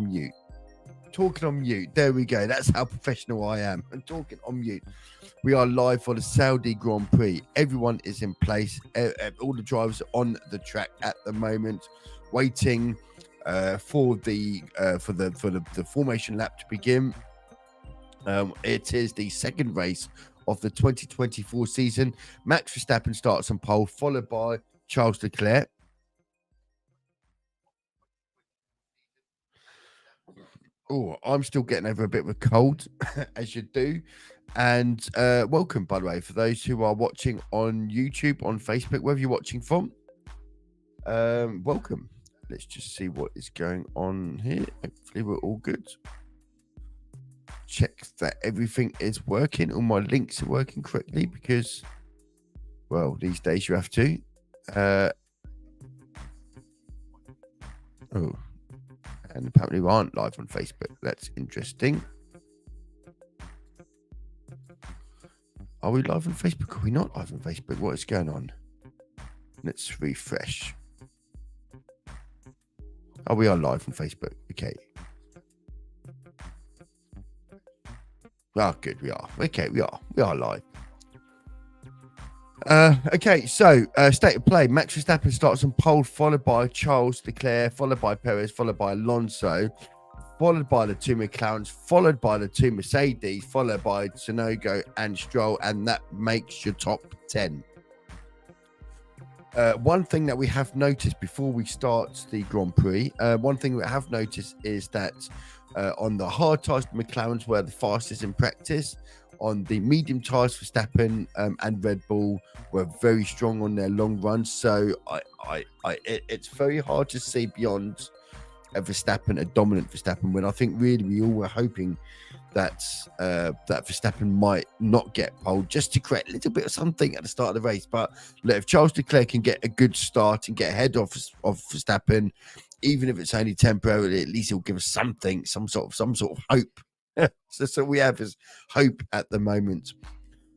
mute. Talking on mute. There we go. That's how professional I am. I'm talking on mute. We are live for the Saudi Grand Prix. Everyone is in place. All the drivers are on the track at the moment, waiting for the formation lap to begin. It is the second race of the 2024 season. Max Verstappen starts on pole, followed by Charles Leclerc. Oh, I'm still getting over a bit of a cold, as you do. And welcome, by the way, for those who are watching on YouTube, on Facebook, wherever you're watching from. Welcome. Let's just see what is going on here. Hopefully we're all good. Check that everything is working. All my links are working correctly because, well, these days you have to. And apparently we aren't live on Facebook. That's interesting. Are we live on Facebook? Are we not live on Facebook? What is going on? Let's refresh. Oh, we are live on Facebook. Okay. Oh, good. We are. Okay, we are. We are live. Okay, so state of play. Max Verstappen starts on pole, followed by Charles Leclerc, followed by Perez, followed by Alonso, followed by the two McLarens, followed by the two Mercedes, followed by Tsunoda and Stroll, and that makes your top 10. One thing that we have noticed before we start the Grand Prix, one thing we have noticed is that on the hard tyres, the McLarens were the fastest in practice. On the medium tyres, Verstappen and Red Bull were very strong on their long runs. So it's very hard to see beyond a dominant Verstappen, when I think really we all were hoping that that Verstappen might not get pole, just to create a little bit of something at the start of the race. But look, if Charles Leclerc can get a good start and get ahead of Verstappen, even if it's only temporarily, at least he'll give us something, some sort of hope. So we have is hope at the moment.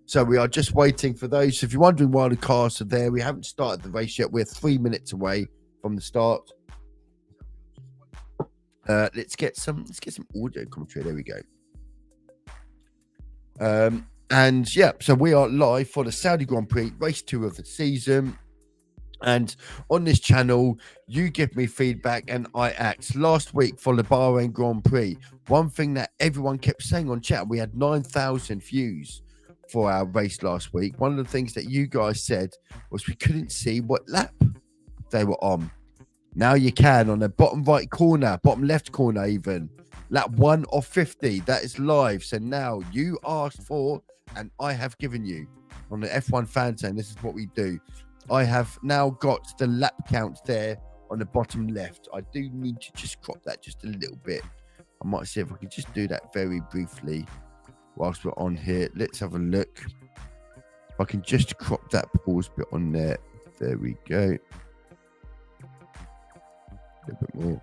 So we are just waiting for those. If you're wondering why the cars are there, we haven't started the race yet. We're 3 minutes away from the start. Let's get some audio commentary. There we go. And yeah, so we are live for the Saudi Grand Prix, race 2 of the season. And on this channel, you give me feedback and I act. Last week for the Bahrain Grand Prix, one thing that everyone kept saying on chat, we had 9,000 views for our race last week. One of the things that you guys said was we couldn't see what lap they were on. Now you can on the bottom right corner, bottom left corner even. Lap 1 of 50, that is live. So now you asked for, and I have given you on the F1 fan zone. This is what we do. I have now got the lap count there on the bottom left. I do need to just crop that just a little bit. I might see if I can just do that very briefly whilst we're on here. Let's have a look. If I can just crop that pause bit on there. There we go. A little bit more.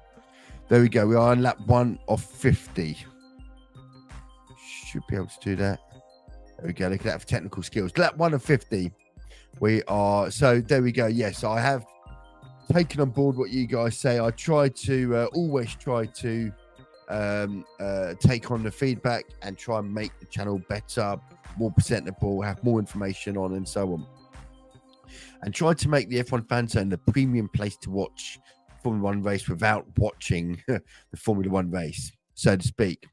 There we go. We are on lap 1 of 50. Should be able to do that. There we go. Look at that for technical skills. Lap 1 of 50. We are, so there we go. Yes, I have taken on board what you guys say. I try to always try to take on the feedback and try and make the channel better, more presentable, have more information on, and so on. And try to make the F1 fan zone the premium place to watch Formula One race without watching the Formula One race, so to speak.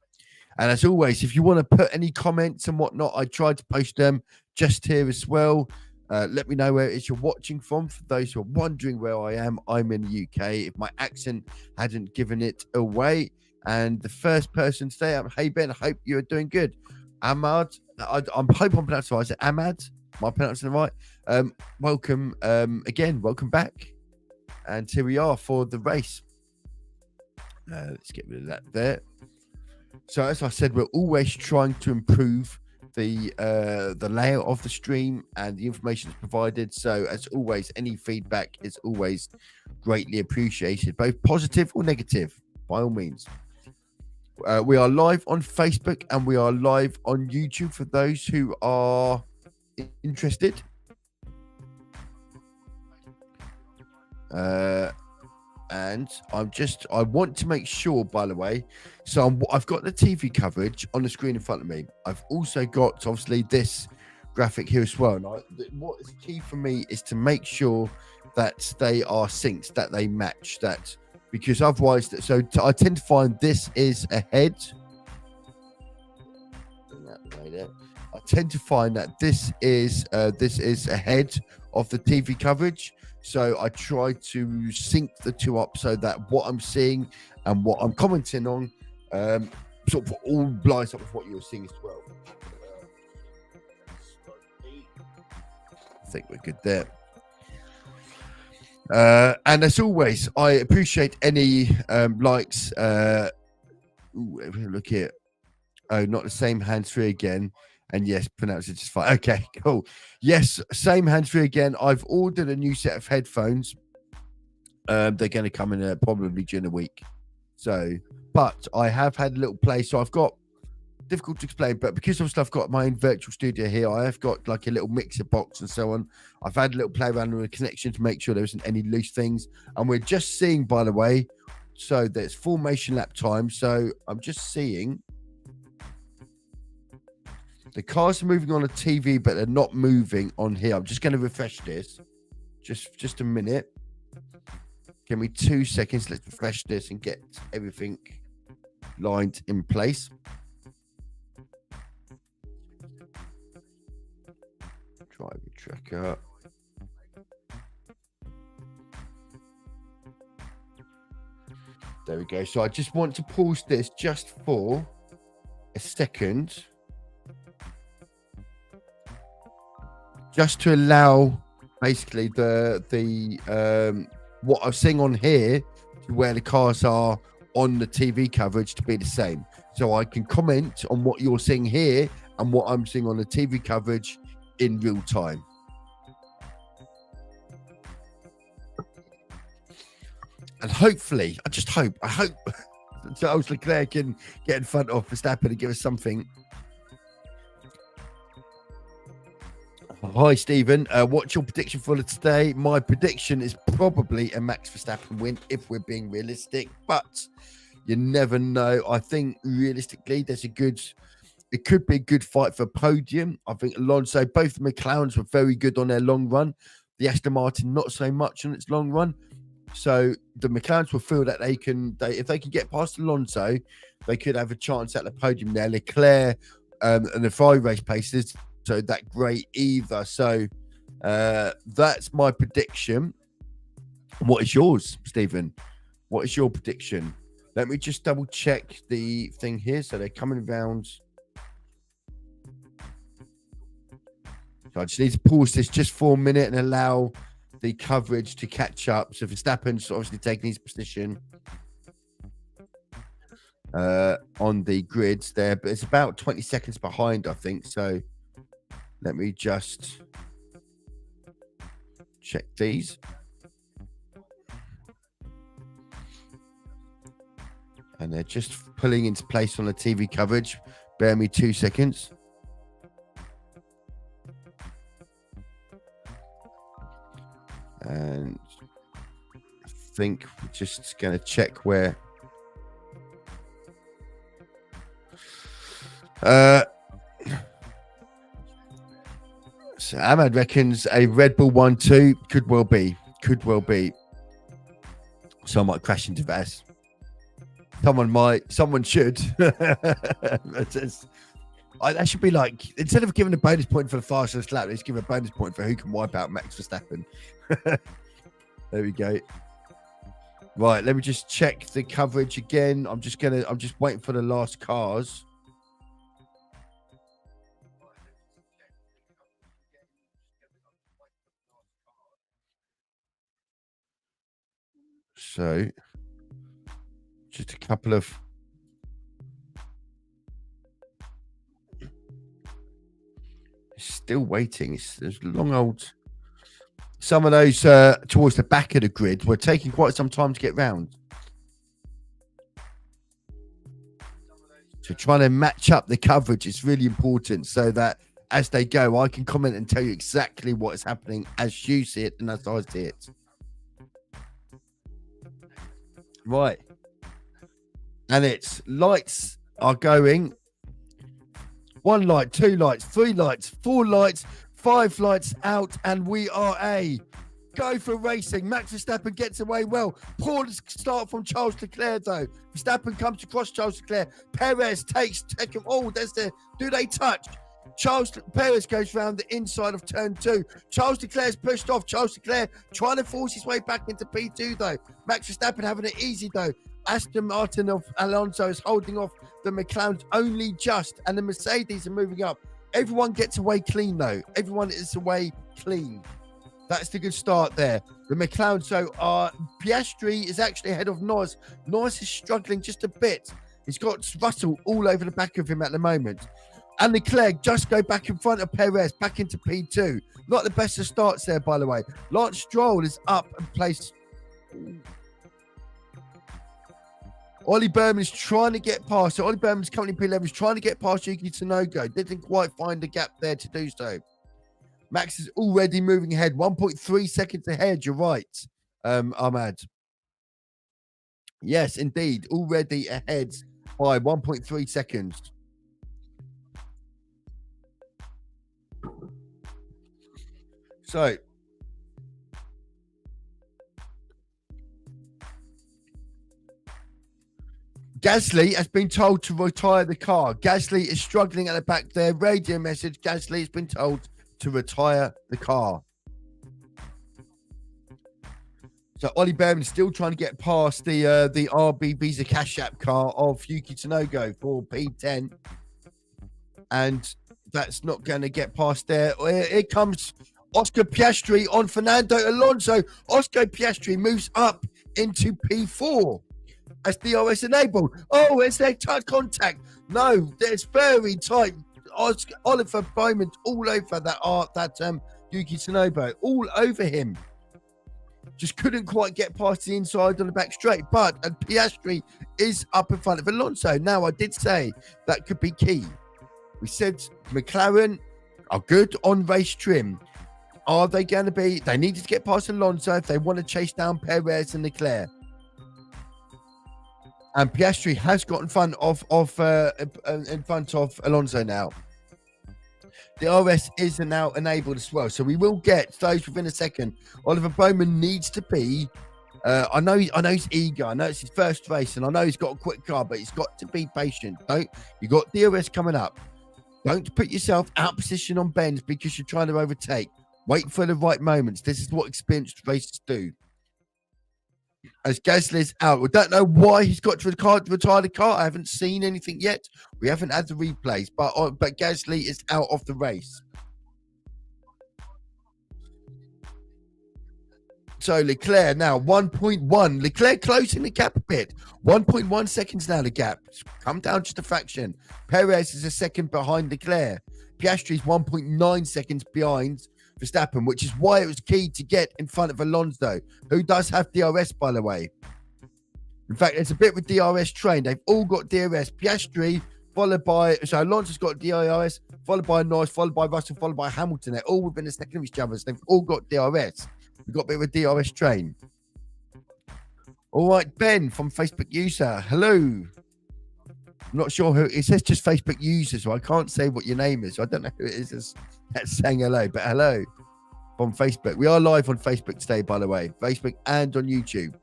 And as always, if you want to put any comments and whatnot, I try to post them just here as well. Let me know where it is you're watching from. For those who are wondering where I am, I'm in the UK. If my accent hadn't given it away. And the first person today, hey Ben, I hope you're doing good. Ahmad, I hope I'm pronouncing it right. Is it Ahmad? Am I pronouncing it right? Welcome again. Welcome back. And here we are for the race. Let's get rid of that there. So as I said, we're always trying to improve the layout of the stream and the information that's provided. So as always, any feedback is always greatly appreciated, both positive or negative, by all means. We are live on Facebook and we are live on YouTube for those who are interested. and I want to make sure, by the way, so I've got the TV coverage on the screen in front of me. I've also got obviously this graphic here as well. And what is key for me is to make sure that they are synced, that they match that, because otherwise, I tend to find this is ahead. I tend to find that this is ahead of the TV coverage. So I try to sync the two up so that what I'm seeing and what I'm commenting on sort of all lines up with what you're seeing as well. I think we're good there. And as always, I appreciate any likes. Look here. Oh, not the same hands-free again. And yes, pronounce it just fine. Okay, cool. Yes, same hands-free again. I've ordered a new set of headphones. They're going to come in probably during the week. So, but I have had a little play. So I've got, difficult to explain, but because obviously I've got my own virtual studio here, I have got like a little mixer box and so on. I've had a little play around with the connection to make sure there isn't any loose things. And we're just seeing, by the way, so there's formation lap time. So I'm just seeing the cars are moving on the TV, but they're not moving on here. I'm just going to refresh this. Just a minute. Give me 2 seconds. Let's refresh this and get everything lined in place. Driver tracker. There we go. So I just want to pause this just for a second, just to allow basically the what I'm seeing on here to where the cars are on the TV coverage to be the same. So I can comment on what you're seeing here and what I'm seeing on the TV coverage in real time. And hopefully, I hope Charles Leclerc can get in front of Verstappen and give us something. Hi, Stephen. What's your prediction for today? My prediction is probably a Max Verstappen win if we're being realistic, but you never know. I think realistically, it could be a good fight for a podium. I think Alonso, both the McLarens were very good on their long run. The Aston Martin, not so much on its long run. So the McLarens will feel that if they can get past Alonso, they could have a chance at the podium there. Leclerc and the Ferrari race paces, so that great either. So that's my prediction. What is yours, Stephen? What is your prediction? Let me just double check the thing here. So they're coming around. So I just need to pause this just for a minute and allow the coverage to catch up. So Verstappen's obviously taking his position on the grids there, but it's about 20 seconds behind, I think. So let me just check these. And they're just pulling into place on the TV coverage. Bear me 2 seconds. And I think we're just going to check where. So Ahmad reckons a Red Bull 1-2 could well be. So I might crash into Vas. Someone should. That should be like, instead of giving a bonus point for the fastest lap, let's give a bonus point for who can wipe out Max Verstappen. There we go. Right, let me just check the coverage again. I'm just waiting for the last cars. So, just a couple of. Still waiting. There's long old. Some of those towards the back of the grid were taking quite some time to get round. So trying to match up the coverage is really important so that as they go, I can comment and tell you exactly what is happening as you see it and as I see it. Right. And it's lights are going. 1 light, 2 lights, 3 lights, 4 lights, 5 lights out, and we are a go for racing. Max Verstappen gets away well. Poor start from Charles Leclerc, though. Verstappen comes across Charles Leclerc. Perez takes him. Oh, there's the. Do they touch? Perez goes around the inside of turn 2. Charles Leclerc's pushed off. Charles Leclerc trying to force his way back into P2, though. Max Verstappen having it easy, though. Aston Martin of Alonso is holding off the McLarens only just, and the Mercedes are moving up. Everyone gets away clean, though. Everyone is away clean. That's the good start there. The McLaren, so Piastri is actually ahead of Norris. Norris is struggling just a bit. He's got Russell all over the back of him at the moment. And Leclerc just go back in front of Perez, back into P2. Not the best of starts there, by the way. Lance Stroll is up and placed. Ollie Berman is trying to get past. So Ollie Berman's currently P11, is trying to get past Yuki Tsunoda. Didn't quite find the gap there to do so. Max is already moving ahead, 1.3 seconds ahead. You're right, Ahmad. Yes, indeed, already ahead by 1.3 seconds. So, Gasly has been told to retire the car. Gasly is struggling at the back there. Radio message, Gasly has been told to retire the car. So Ollie Berman still trying to get past the RB Visa Cash App car of Yuki Tsunoda for P10. And that's not going to get past there. Here comes Oscar Piastri on Fernando Alonso. Oscar Piastri moves up into P4 as DRS enabled. Oh, is there tight contact? No, there's very tight. Oliver Bowman's all over that Yuki Tsunoda, all over him. Just couldn't quite get past the inside on the back straight. But Piastri is up in front of Alonso. Now, I did say that could be key. We said McLaren are good on race trim. Are they going to be? They needed to get past Alonso if they want to chase down Perez and Leclerc. And Piastri has got in front of Alonso now. The RS is now enabled as well, so we will get those within a second. Oliver Bowman needs to be. I know he's eager. I know it's his first race, and I know he's got a quick car, but he's got to be patient. You got DRS coming up. Don't put yourself out of position on bends because you're trying to overtake. Wait for the right moments. This is what experienced racers do. As Gasly's out, we don't know why he's got to retire the car. I haven't seen anything yet. We haven't had the replays, but Gasly is out of the race. So Leclerc now 1.1. Leclerc closing the gap a bit. 1.1 seconds now the gap. Come down just a fraction. Perez is a second behind Leclerc. Piastri's 1.9 seconds behind Verstappen, which is why it was key to get in front of Alonso, who does have DRS, by the way. In fact, it's a bit with DRS train. They've all got DRS. Piastri, followed by... So Alonso's got DRS, followed by Norris, followed by Russell, followed by Hamilton. They're all within a second of each other. So they've all got DRS. We've got a bit of a DRS train. All right, Ben from Facebook user. Hello. I'm not sure who... It says just Facebook user, so I can't say what your name is. So I don't know who it is that's saying hello, but hello from Facebook. We are live on Facebook today, by the way. Facebook and on YouTube.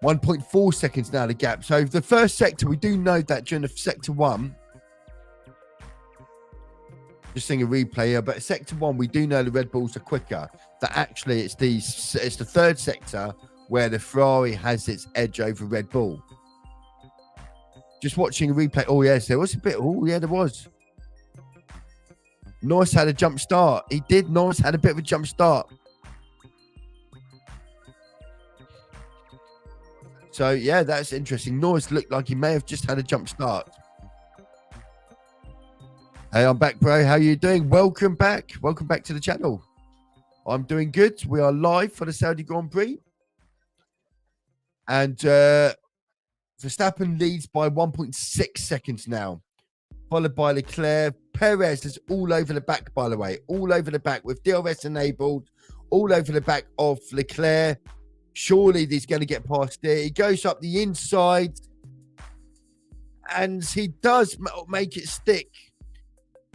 1.4 seconds now the gap. So the first sector, we do know that during the sector 1, just seeing a replay here, but sector 1, we do know the Red Bulls are quicker. That actually it's the third sector where the Ferrari has its edge over Red Bull. Just watching a replay. Oh, yes, there was a bit. Oh, yeah, there was. Norris had a jump start. He did. Norris had a bit of a jump start. So, yeah, that's interesting. Norris looked like he may have just had a jump start. Hey, I'm back, bro. How are you doing? Welcome back. Welcome back to the channel. I'm doing good. We are live for the Saudi Grand Prix. And Verstappen leads by 1.6 seconds now, followed by Leclerc. Perez is all over the back, by the way, all over the back with DRS enabled, all over the back of Leclerc. Surely he's going to get past it. He goes up the inside, and he does make it stick.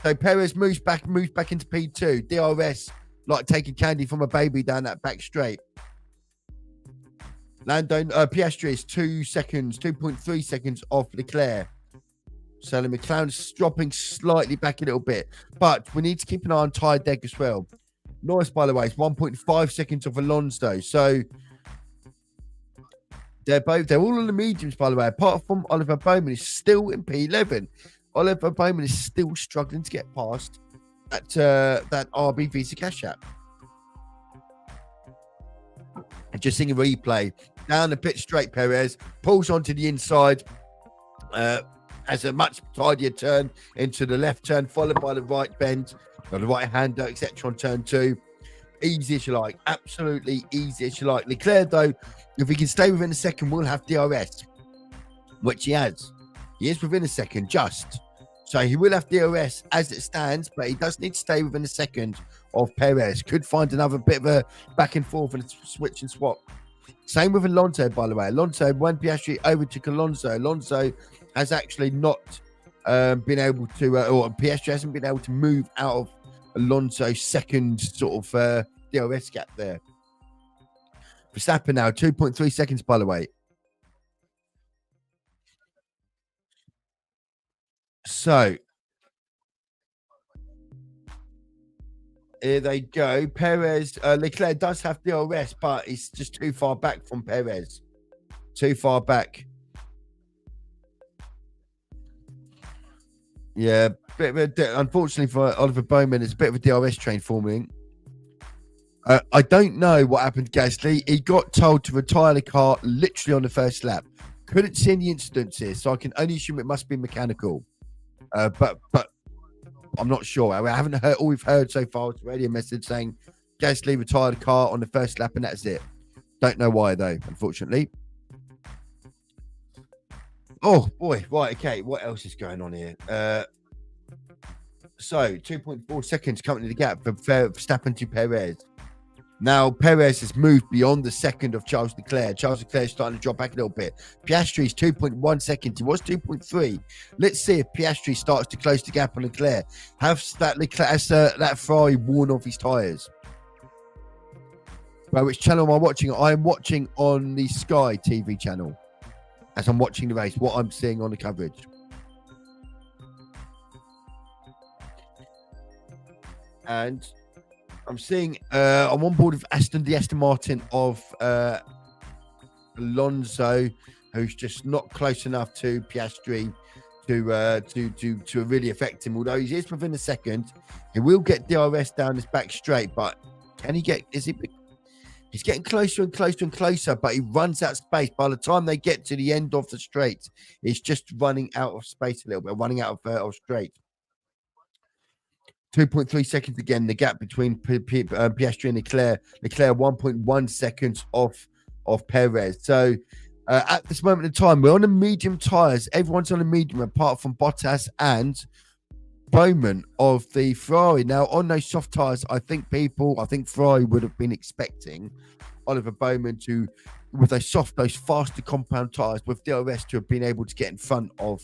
So Perez moves back into P2. DRS, like taking candy from a baby down that back straight. Piastri is 2.3 seconds off Leclerc. So the McLaren's dropping slightly back a little bit. But we need to keep an eye on tyre deck as well. Norris, by the way, is 1.5 seconds off Alonso. So they're all on the mediums, by the way, apart from Oliver Bowman is still in P11. Oliver Bowman is still struggling to get past that RB Visa Cash app. And just seeing a replay. Down the pit straight, Perez pulls onto the inside, has a much tidier turn into the left turn, followed by the right bend, or the right hander, etc. on turn 2. Easy as you like, absolutely easy as you like. Leclerc, though, if he can stay within a second, will have DRS, which he has. He is within a second, just. So he will have DRS as it stands, but he does need to stay within a second of Perez. Could find another bit of a back and forth and a switch and swap. Same with Alonso, by the way. Alonso, when Piastri overtook Alonso has actually not been able to, or Piastri hasn't been able to move out of Alonso's second sort of DRS gap there. Verstappen now, 2.3 seconds, by the way. So, here they go. Perez, Leclerc does have DRS, but he's just too far back from Perez. Too far back. Yeah, unfortunately for Oliver Bowman, it's a bit of a DRS train forming. I don't know what happened to Gasly. He got told to retire the car literally on the first lap. Couldn't see any incidents here, so I can only assume it must be mechanical. But I'm not sure. I haven't heard. All we've heard so far is a radio message saying Gasly retired the car on the first lap, and that's it. Don't know why though, unfortunately. Oh boy, right, okay. What else is going on here? So 2.4 seconds currently the gap for Verstappen to Perez. Now Perez has moved beyond the second of Charles Leclerc. Charles Leclerc is starting to drop back a little bit. Piastri is 2.1 seconds. He was 2.3. Let's see if Piastri starts to close the gap on Leclerc. Has that Ferrari worn off his tyres? Well, which channel am I watching? I am watching on the Sky TV channel. As I'm watching the race, what I'm seeing on the coverage. And I'm seeing I'm on board with the Aston Martin of Alonso, who's just not close enough to Piastri to really affect him. Although he is within a second, he will get DRS down his back straight, but can he get? He's getting closer and closer and closer, but he runs out of space. By the time they get to the end of the straight, he's just running out of space a little bit, running out of straight. 2.3 seconds again, the gap between Piastri and Leclerc. Leclerc 1.1 seconds off Perez. So at this moment in time, we're on the medium tyres. Everyone's on the medium apart from Bottas and Bowman of the Ferrari. Now, on those soft tyres, I think Ferrari would have been expecting Oliver Bowman to, with those faster compound tyres with DRS, to have been able to get in front of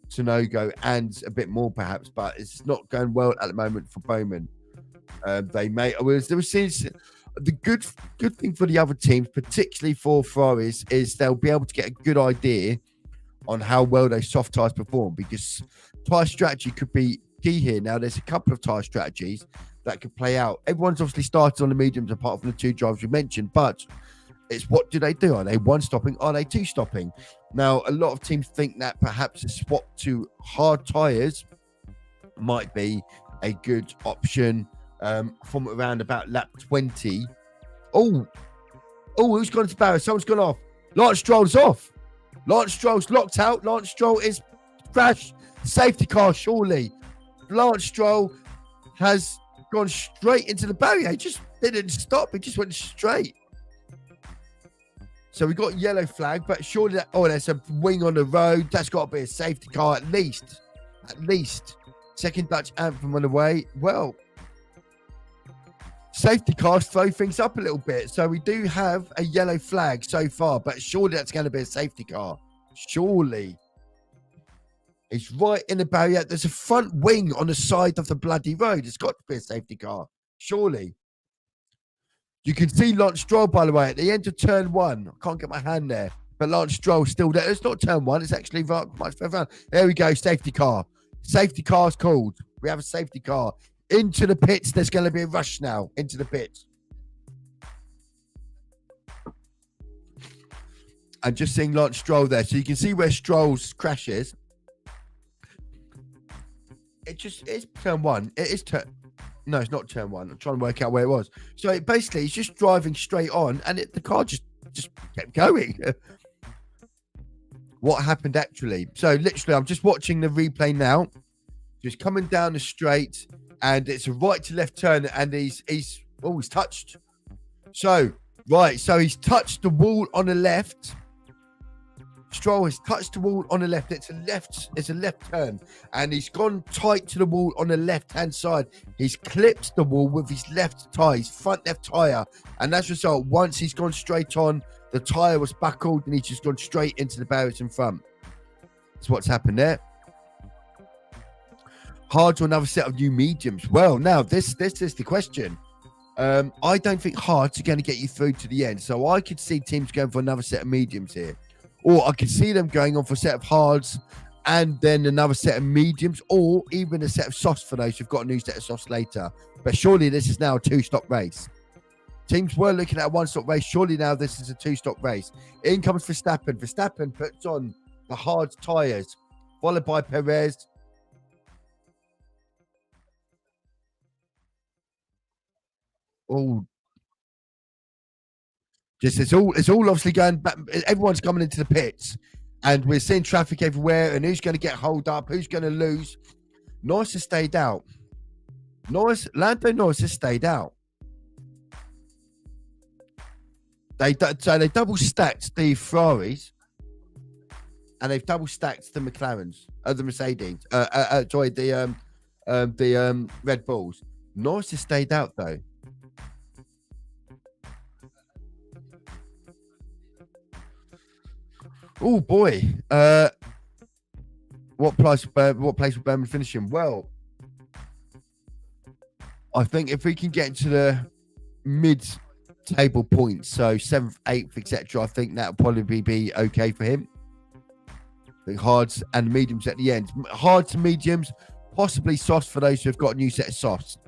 Tsunoda and a bit more perhaps, but it's not going well at the moment for Bowman. The good thing for the other teams, particularly for Ferraris, is they'll be able to get a good idea on how well those soft tyres perform, because tyre strategy could be key here. Now, there's a couple of tyre strategies that could play out. Everyone's obviously started on the mediums apart from the two drivers we mentioned, but it's what do they do? Are they one stopping? Are they two stopping? Now, a lot of teams think that perhaps a swap to hard tyres might be a good option from around about lap 20. Oh, who's gone to Barrow? Someone's gone off. Lance Stroll's off. Lance Stroll's locked out. Lance Stroll is crashed. Safety car, surely. Lance Stroll has gone straight into the barrier. He just didn't stop. He just went straight. So we got yellow flag, but surely there's a wing on the road. That's got to be a safety car at least. At least. Second Dutch anthem on the way. Well, Safety cars throw things up a little bit. So we do have a yellow flag so far, but surely that's going to be a safety car. Surely. It's right in the barrier. There's a front wing on the side of the bloody road. It's got to be a safety car. Surely. You can see Lance Stroll, by the way, at the end of turn 1. I can't get my hand there. But Lance Stroll's still there. It's not turn 1. It's actually much further on. There we go. Safety car. Safety car's called. We have a safety car. Into the pits. There's going to be a rush now. Into the pits. And just seeing Lance Stroll there. So you can see where Stroll's crash is. It's turn 1. It is turn... No, it's not turn 1. I'm trying to work out where it was. So basically, he's just driving straight on, and the car just kept going. What happened actually? So literally, I'm just watching the replay now. Just coming down the straight, and it's a right to left turn, and he's touched. So he's touched the wall on the left. Stroll has touched the wall on the left. It's a left turn, and he's gone tight to the wall on the left-hand side. He's clipped the wall with his left tyre, his front left tyre, and as a result, once he's gone straight on, the tyre was buckled, and he's just gone straight into the barriers in front. That's what's happened there. Hard to another set of new mediums. Well, now this is the question. I don't think hards are going to get you through to the end, so I could see teams going for another set of mediums here. Or I could see them going on for a set of hards and then another set of mediums, or even a set of softs for those who've got a new set of softs later. But surely this is now a 2-stop race. Teams were looking at a 1-stop race. Surely now this is a 2-stop race. In comes Verstappen. Verstappen puts on the hard tyres, followed by Perez. Oh, it's all obviously going back. Everyone's coming into the pits, and we're seeing traffic everywhere. And who's going to get holed up? Who's going to lose? Norris has stayed out. Lando Norris has stayed out. They double stacked the Ferraris, and they've double stacked the McLarens, the Mercedes. The Red Bulls. Norris has stayed out though. Oh boy, what place will Bowman finish in? Well, I think if we can get to the mid-table points, so 7th, 8th, etc., I think that'll probably be okay for him. I think hards and mediums at the end. Hards and mediums, possibly softs for those who have got a new set of softs.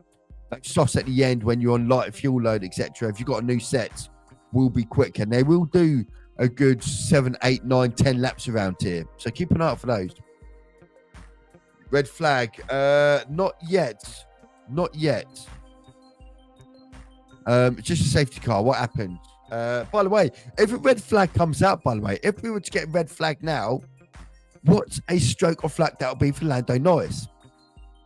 Like softs at the end when you're on light fuel load, etc. If you've got a new set, will be quick, and they will do a good 7, 8, 9, 10 laps around here. So keep an eye out for those. Red flag. Not yet. Just a safety car. What happened? By the way, if a red flag comes out, if we were to get a red flag now, what a stroke of luck that would be for Lando Norris.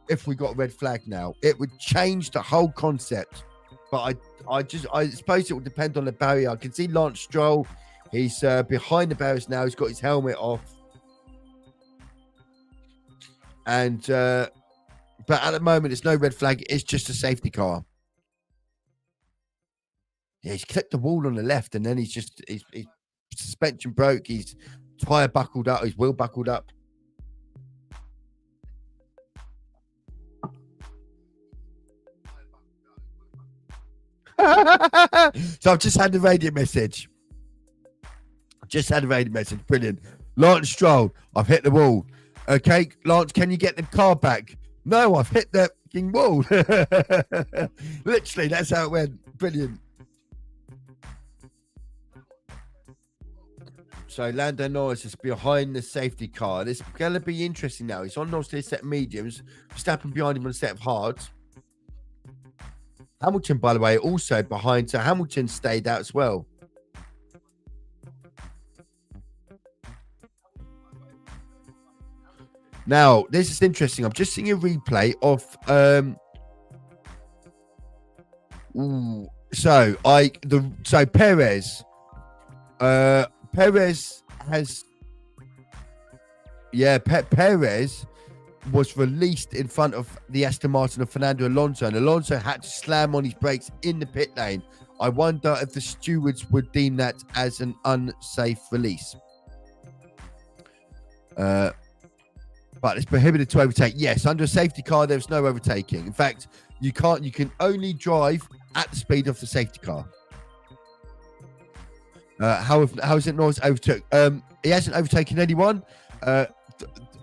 If we got a red flag now, it would change the whole concept. But I suppose it would depend on the barrier. I can see Lance Stroll. He's behind the barriers now. He's got his helmet off. And but at the moment, it's no red flag. It's just a safety car. Yeah, he's clipped the wall on the left, and then his suspension broke. His tyre buckled up. His wheel buckled up. So I've just had the radio message. Brilliant. Lance Stroll, I've hit the wall. Okay, Lance, can you get the car back? No, I've hit the fucking wall. Literally, that's how it went. Brilliant. So Lando Norris is behind the safety car. This is going to be interesting now. He's on obviously a set of mediums. Verstappen behind him on a set of hards. Hamilton, by the way, also behind. So Hamilton stayed out as well. Now, this is interesting. I'm just seeing a replay of Perez. Perez has Perez was released in front of the Aston Martin of Fernando Alonso, and Alonso had to slam on his brakes in the pit lane. I wonder if the stewards would deem that as an unsafe release. But it's prohibited to overtake. Yes, under a safety car, there's no overtaking. In fact, you can only drive at the speed of the safety car. How is it Norris overtook? He hasn't overtaken anyone.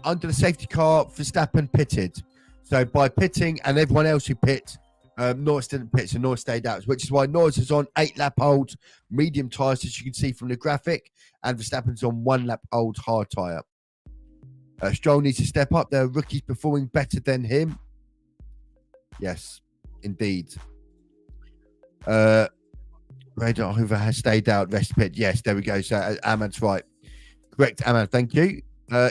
Under the safety car, Verstappen pitted. So by pitting and everyone else who pit, Norris didn't pit, so Norris stayed out, which is why Norris is on 8-lap old medium tyres, as you can see from the graphic, and Verstappen's on 1-lap old hard tyre. Stroll needs to step up. There are rookies performing better than him. Yes, indeed. Radar Hoover has stayed out. Rest pit. Yes, there we go. So Ahmad's right. Correct, Ahmad. Thank you.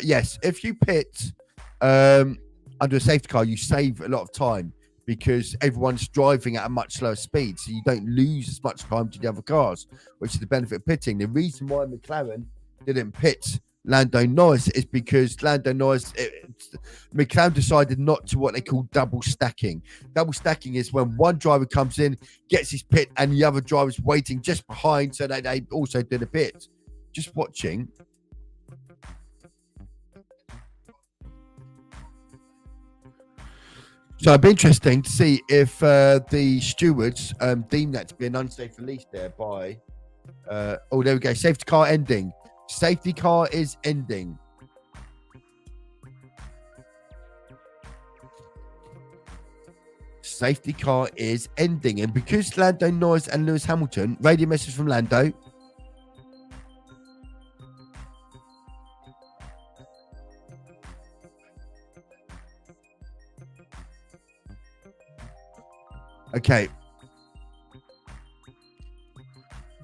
Yes, if you pit under a safety car, you save a lot of time because everyone's driving at a much slower speed, so you don't lose as much time to the other cars, which is the benefit of pitting. The reason why McLaren didn't pit Lando Norris is because McLaren decided not to what they call double stacking. Double stacking is when one driver comes in, gets his pit, and the other driver's waiting just behind so that they also did a pit. Just watching. So it'd be interesting to see if the stewards deem that to be an unsafe release there by... there we go. Safety car ending. Safety car is ending. Safety car is ending. And because Lando Norris and Lewis Hamilton... Radio message from Lando. Okay.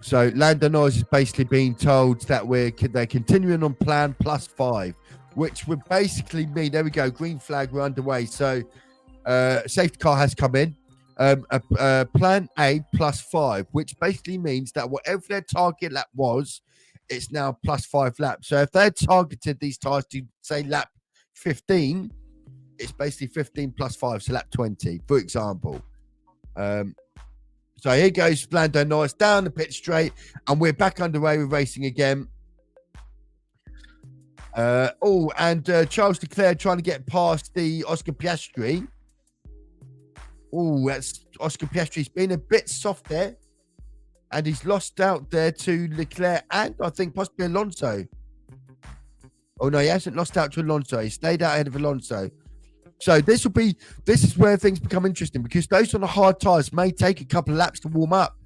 So Lando Norris is basically being told that they're continuing on plan +5, which would basically mean, there we go, green flag, we're underway. So safety car has come in. Plan A +5, which basically means that whatever their target lap was, it's now +5 laps. So if they targeted these tires to say lap 15, it's basically 15 +5, so lap 20, for example. So here goes Lando Norris down the pit straight, and we're back underway with racing again. Charles Leclerc trying to get past the Oscar Piastri. That's Oscar Piastri's been a bit soft there, and he's lost out there to Leclerc and I think possibly Alonso. Oh no, he hasn't lost out to Alonso. He stayed out ahead of Alonso. So this is where things become interesting, because those on the hard tyres may take a couple of laps to warm up.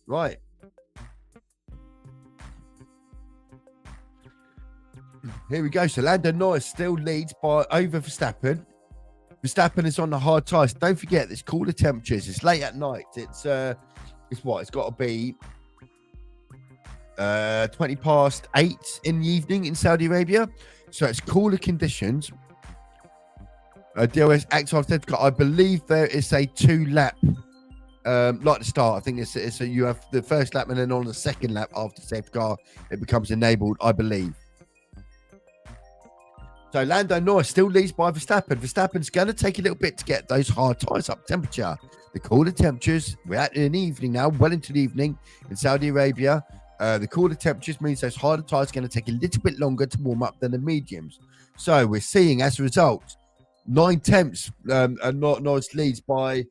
Right. Here we go. So Lando Norris still leads over Verstappen. Verstappen is on the hard tyres. Don't forget, it's cooler temperatures. It's late at night. It's got to be 20 past 8 in the evening in Saudi Arabia, so it's cooler conditions. DRS active safety car. I believe there is a 2-lap like the start. I think it's you have the first lap, and then on the second lap after safety car it becomes enabled, I believe. So Lando Norris still leads by Verstappen. Verstappen's going to take a little bit to get those hard tyres up temperature. The cooler temperatures, we're at in the evening now, well into the evening in Saudi Arabia. The cooler temperatures means those harder tyres are going to take a little bit longer to warm up than the mediums. So we're seeing, as a result, 9 tenths Norris leads by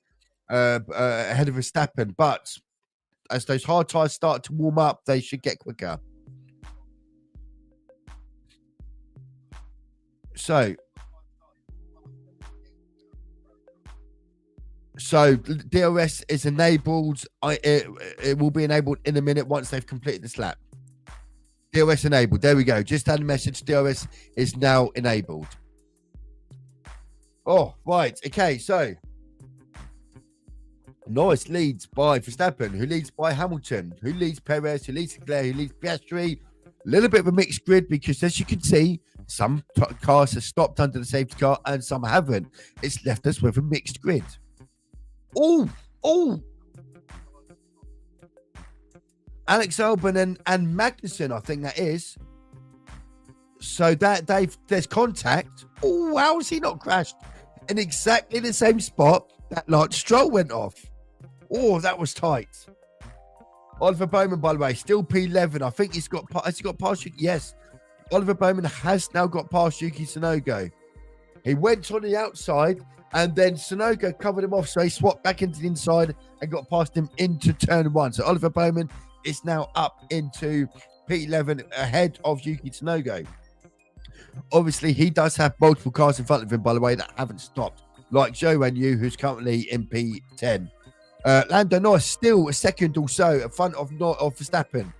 ahead of Verstappen. But as those hard tyres start to warm up, they should get quicker. So DRS is enabled. It will be enabled in a minute once they've completed this lap. DRS enabled. There we go. Just had a message. DRS is now enabled. Oh, right. Okay, so Norris leads by Verstappen, who leads by Hamilton, who leads Perez, who leads Leclerc, who leads Piastri. A little bit of a mixed grid because, as you can see, some cars have stopped under the safety car and some haven't. It's left us with a mixed grid. Oh! Alex Albon and Magnussen, I think that is. So that there's contact. Oh, how has he not crashed in exactly the same spot that Lance Stroll went off? Oh, that was tight. Oliver Bowman, by the way, still P11. I think has he got past Yuki? Yes. Oliver Bowman has now got past Yuki Tsunoda. He went on the outside and then Tsunoda covered him off. So he swapped back into the inside and got past him into turn one. So Oliver Bowman is now up into P11 ahead of Yuki Tsunoda. Obviously, he does have multiple cars in front of him, by the way, that haven't stopped, like Zhou Wenyu, who's currently in P10. Lando Norris still a second or so in front of Verstappen.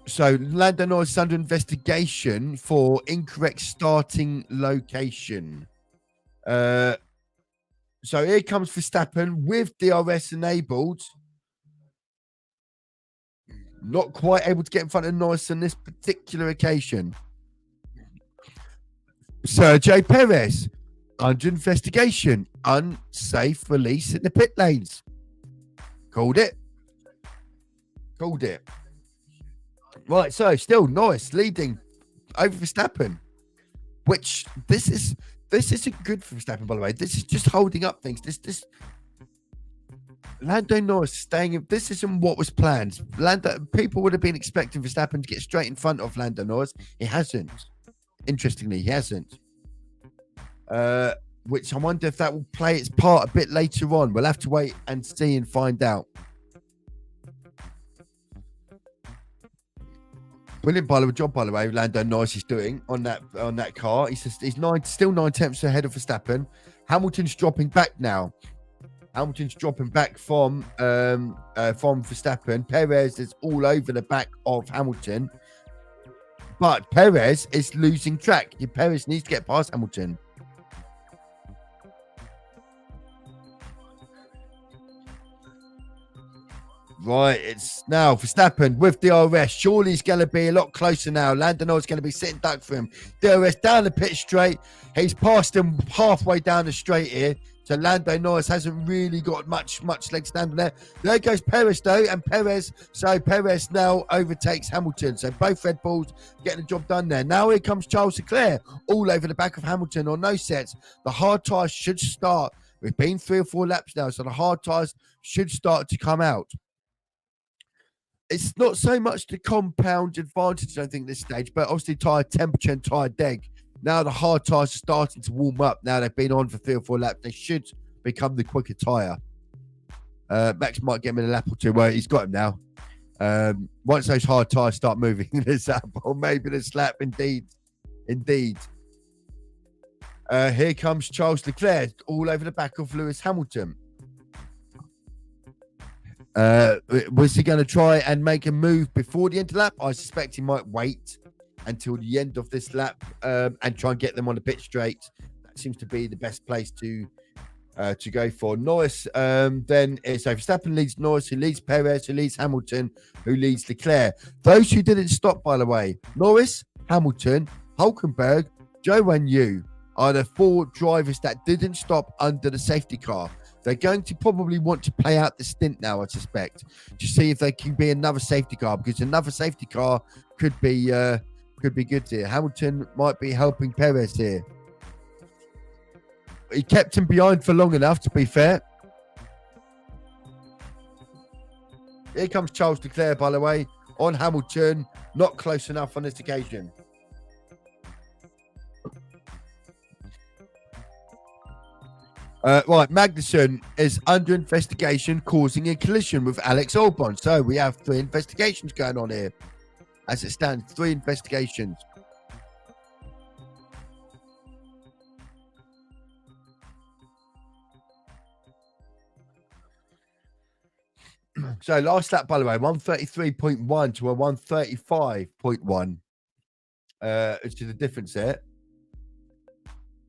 So Lando Norris is under investigation for incorrect starting location. So here comes Verstappen with DRS enabled. Not quite able to get in front of Norris on this particular occasion. Sergio Perez, under investigation. Unsafe release in the pit lanes. Called it. Right, so still Norris leading over Verstappen. Which this isn't good for Verstappen, by the way. This is just holding up things. This Lando Norris staying. This isn't what was planned. People would have been expecting Verstappen to get straight in front of Lando Norris. He hasn't. Interestingly, he hasn't. Which I wonder if that will play its part a bit later on. We'll have to wait and see and find out. Brilliant job, by the way, Lando Norris is doing on that car. He's still 9 tenths ahead of Verstappen. Hamilton's dropping back now. Hamilton's dropping back from Verstappen. Perez is all over the back of Hamilton. But Perez is losing track. Perez needs to get past Hamilton. Right, it's now Verstappen with DRS. Surely he's going to be a lot closer now. Lando Norris going to be sitting duck for him. DRS down the pit straight. He's passed him halfway down the straight here. So Lando Norris hasn't really got much leg standing there. There goes Perez though, and Perez now overtakes Hamilton. So both Red Bulls getting the job done there. Now here comes Charles Leclerc all over the back of Hamilton on no sets. The hard tyres should start. We've been 3 or 4 laps now, so the hard tyres should start to come out. It's not so much the compound advantage, I don't think, this stage, but obviously tyre temperature and tyre deg. Now the hard tyres are starting to warm up. Now they've been on for 3 or 4 laps. They should become the quicker tyre. Max might get him in a lap or two. Well, he's got him now. Once those hard tyres start moving, this lap, or maybe this lap, indeed. Here comes Charles Leclerc all over the back of Lewis Hamilton. Was he going to try and make a move before the end of the lap? I suspect he might wait until the end of this lap and try and get them on the pit straight. That seems to be the best place to go for. Norris then is so Verstappen leads Norris, who leads Perez, who leads Hamilton, who leads Leclerc. Those who didn't stop, by the way, Norris, Hamilton, Hülkenberg, Zhou Wenyu are the 4 drivers that didn't stop under the safety car. They're going to probably want to play out the stint now, I suspect, to see if they can be another safety car, because another safety car could be good here. Hamilton might be helping Perez here. He kept him behind for long enough, to be fair. Here comes Charles Leclerc, by the way, on Hamilton. Not close enough on this occasion. Right, Magnussen is under investigation, causing a collision with Alex Albon. So we have 3 investigations going on here. As it stands, 3 investigations. So last lap, by the way, 133.1 to a 135.1. Which is the difference there.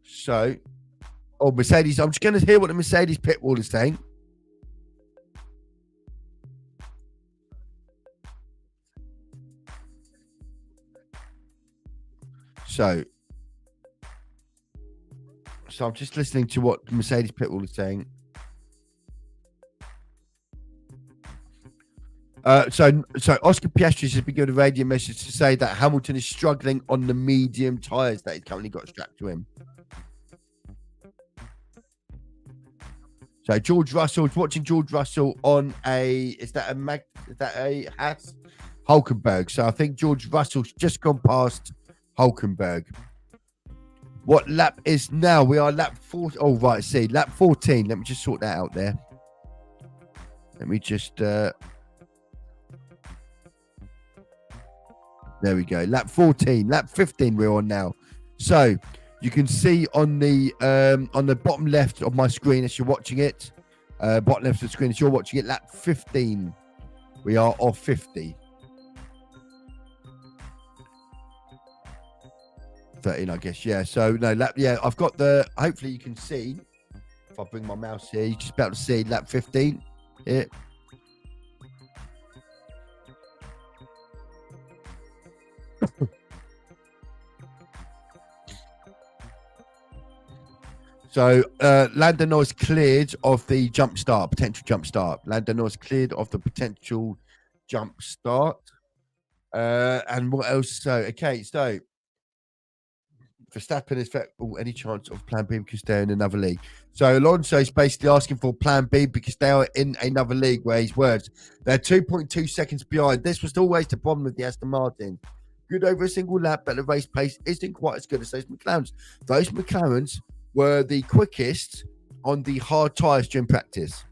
So, Mercedes, I'm just going to hear what the Mercedes pit wall is saying. So I'm just listening to what the Mercedes pit wall is saying. So Oscar Piastri has been given a radio message to say that Hamilton is struggling on the medium tyres that he's currently got strapped to him. So George Russell's watching George Russell on a Haas Hulkenberg. So I think George Russell's just gone past Hulkenberg. What lap is now? We are lap 4. Oh, right. See, lap 14. Let me just sort that out there. Let me just. There we go. Lap 14. Lap 15 we're on now. So you can see on the bottom left of my screen as you're watching it. Bottom left of the screen as you're watching it. Lap 15. We are off 50. 13, I guess. Yeah. So no lap. Yeah, I've got the. Hopefully you can see. If I bring my mouse here, you just about to see lap 15 here. So Lando Norris cleared of the potential jump start. Lando Norris cleared of the potential jump start. And what else? So Verstappen is any chance of plan B because they're in another league. So Alonso is basically asking for plan B because they are in another league where his words, they're 2.2 seconds behind. This was always the problem with the Aston Martin. Good over a single lap, but the race pace isn't quite as good as those McLarens. Those McLarens were the quickest on the hard tyres during practice.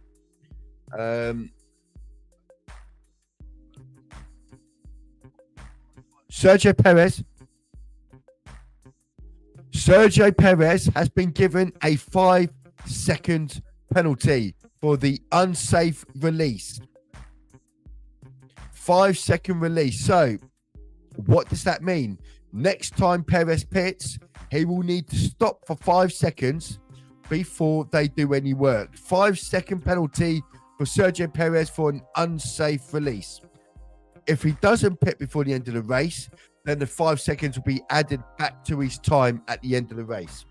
Sergio Perez has been given a 5-second penalty for the unsafe release. 5-second release. So, what does that mean? Next time Perez pits, he will need to stop for 5 seconds before they do any work. 5-second penalty for Sergio Perez for an unsafe release. If he doesn't pit before the end of the race, then the 5 seconds will be added back to his time at the end of the race.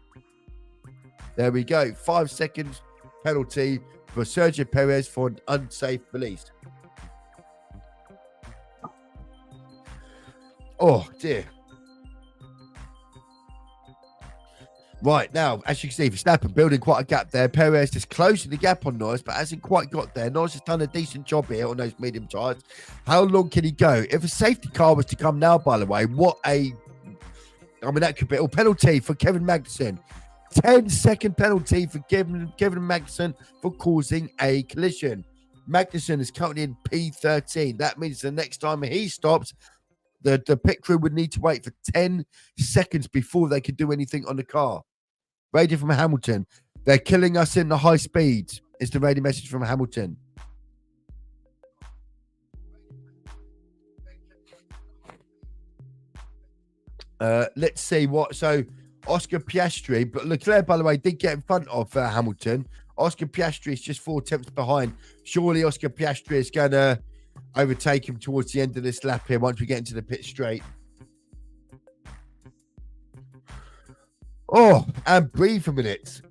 There we go. 5 seconds penalty for Sergio Perez for an unsafe release. Oh, dear. Right, now, as you can see, Verstappen building quite a gap there. Perez is closing the gap on Norris, but hasn't quite got there. Norris has done a decent job here on those medium tyres. How long can he go? If a safety car was to come now, by the way, that could be a penalty for Kevin Magnussen. 10-second penalty for Kevin Magnussen for causing a collision. Magnussen is currently in P13. That means the next time he stops, the pit crew would need to wait for 10 seconds before they could do anything on the car. Radio from Hamilton. They're killing us in the high speed. Is the radio message from Hamilton. Let's see what. So Oscar Piastri, but Leclerc, by the way, did get in front of Hamilton. Oscar Piastri is just 4 tenths behind. Surely Oscar Piastri is going to overtake him towards the end of this lap here once we get into the pit straight. Oh, and breathe a minute.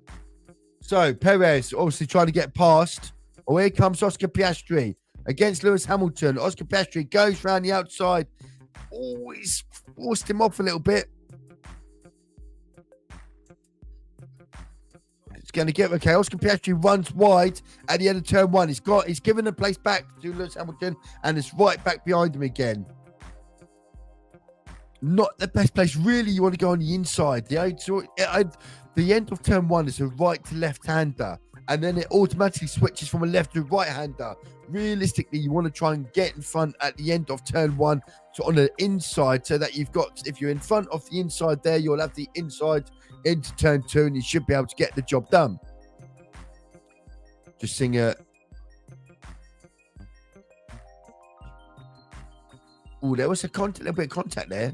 So Perez obviously trying to get past. Oh, here comes Oscar Piastri against Lewis Hamilton. Oscar Piastri goes round the outside. Oh, he's forced him off a little bit. It's going to get okay. Oscar Piastri runs wide at the end of turn 1. He's given the place back to Lewis Hamilton, and it's right back behind him again. Not the best place. Really, you want to go on the inside. The end of turn 1 is a right to left-hander, and then it automatically switches from a left to right-hander. Realistically, you want to try and get in front at the end of turn 1, so on the inside, so that if you're in front of the inside there, you'll have the inside into turn 2, and you should be able to get the job done. Just sing a... Oh, there was a little bit of contact there.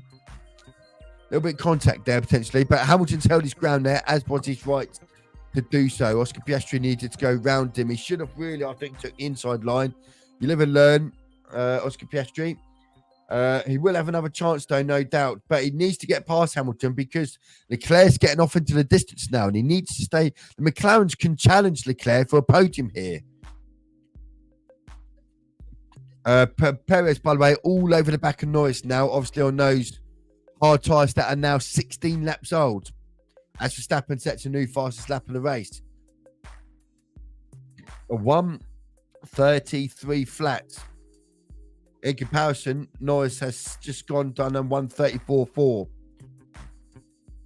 A little bit of contact there, potentially. But Hamilton's held his ground there, as was his right to do so. Oscar Piastri needed to go round him. He should have really, I think, took the inside line. You live and learn, Oscar Piastri. He will have another chance, though, no doubt. But he needs to get past Hamilton because Leclerc's getting off into the distance now, and he needs to stay. The McLarens can challenge Leclerc for a podium here. Perez, by the way, all over the back of Norris now, obviously on those hard tyres that are now 16 laps old. As Verstappen sets a new fastest lap of the race. A 1:33 flat. In comparison, Norris has just done a 1:34.4.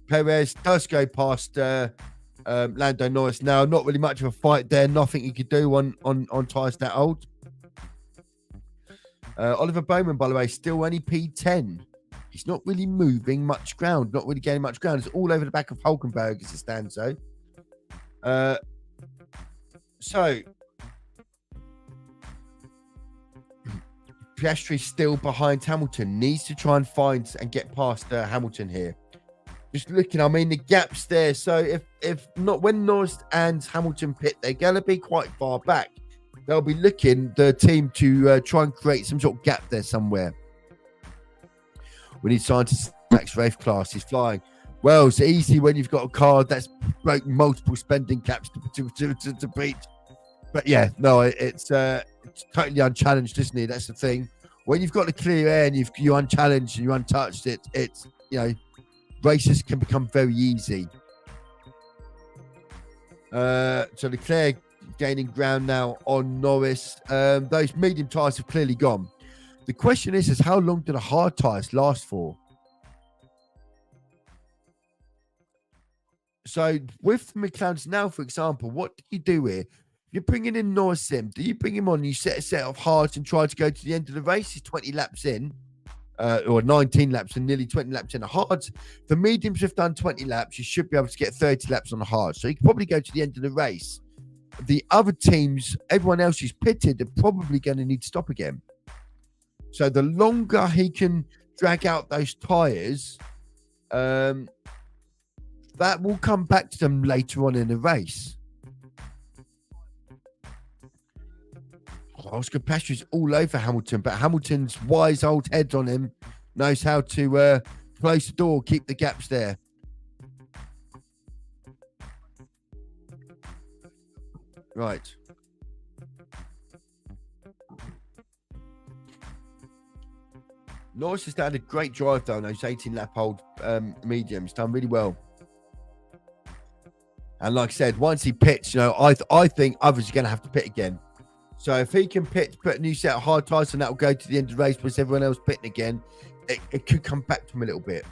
Perez does go past Lando Norris now. Not really much of a fight there. Nothing he could do on tyres that old. Oliver Bowman, by the way, still only P10. He's not really moving much ground, not really gaining much ground. It's all over the back of Hulkenberg as it stands, though. So, Piastri still behind Hamilton. Needs to try and find and get past Hamilton here. Just looking, I mean, the gap's there. So, if not, when Norris and Hamilton pit, they're going to be quite far back. They'll be looking, the team, to try and create some sort of gap there somewhere. We need scientists. Max Rafe class. He's flying. Well, it's easy when you've got a car that's broke multiple spending caps to beat. But yeah, no, it's totally unchallenged, isn't it? That's the thing. When you've got the clear air and you're unchallenged and you're untouched, it's races can become very easy. So Leclerc gaining ground now on Norris. Those medium tyres have clearly gone. The question is how long do the hard tyres last for? So with the McLarens now, for example, what do you do here? You're bringing in Norris Sim. Do you bring him on and you set a set of hards and try to go to the end of the race? He's 20 laps in, or 19 laps and nearly 20 laps in. The hards, the mediums have done 20 laps. You should be able to get 30 laps on the hards. So you can probably go to the end of the race. The other teams, everyone else who's pitted, are probably going to need to stop again. So the longer he can drag out those tyres, that will come back to them later on in the race. Oscar Piastri's all over Hamilton, but Hamilton's wise old head on him knows how to close the door, keep the gaps there. Right. Norris has done a great drive though on those 18-lap-old mediums. Done really well. And like I said, once he pits, I think others are going to have to pit again. So if he can put a new set of hard tyres and that will go to the end of the race with everyone else pitting again, it could come back to him a little bit.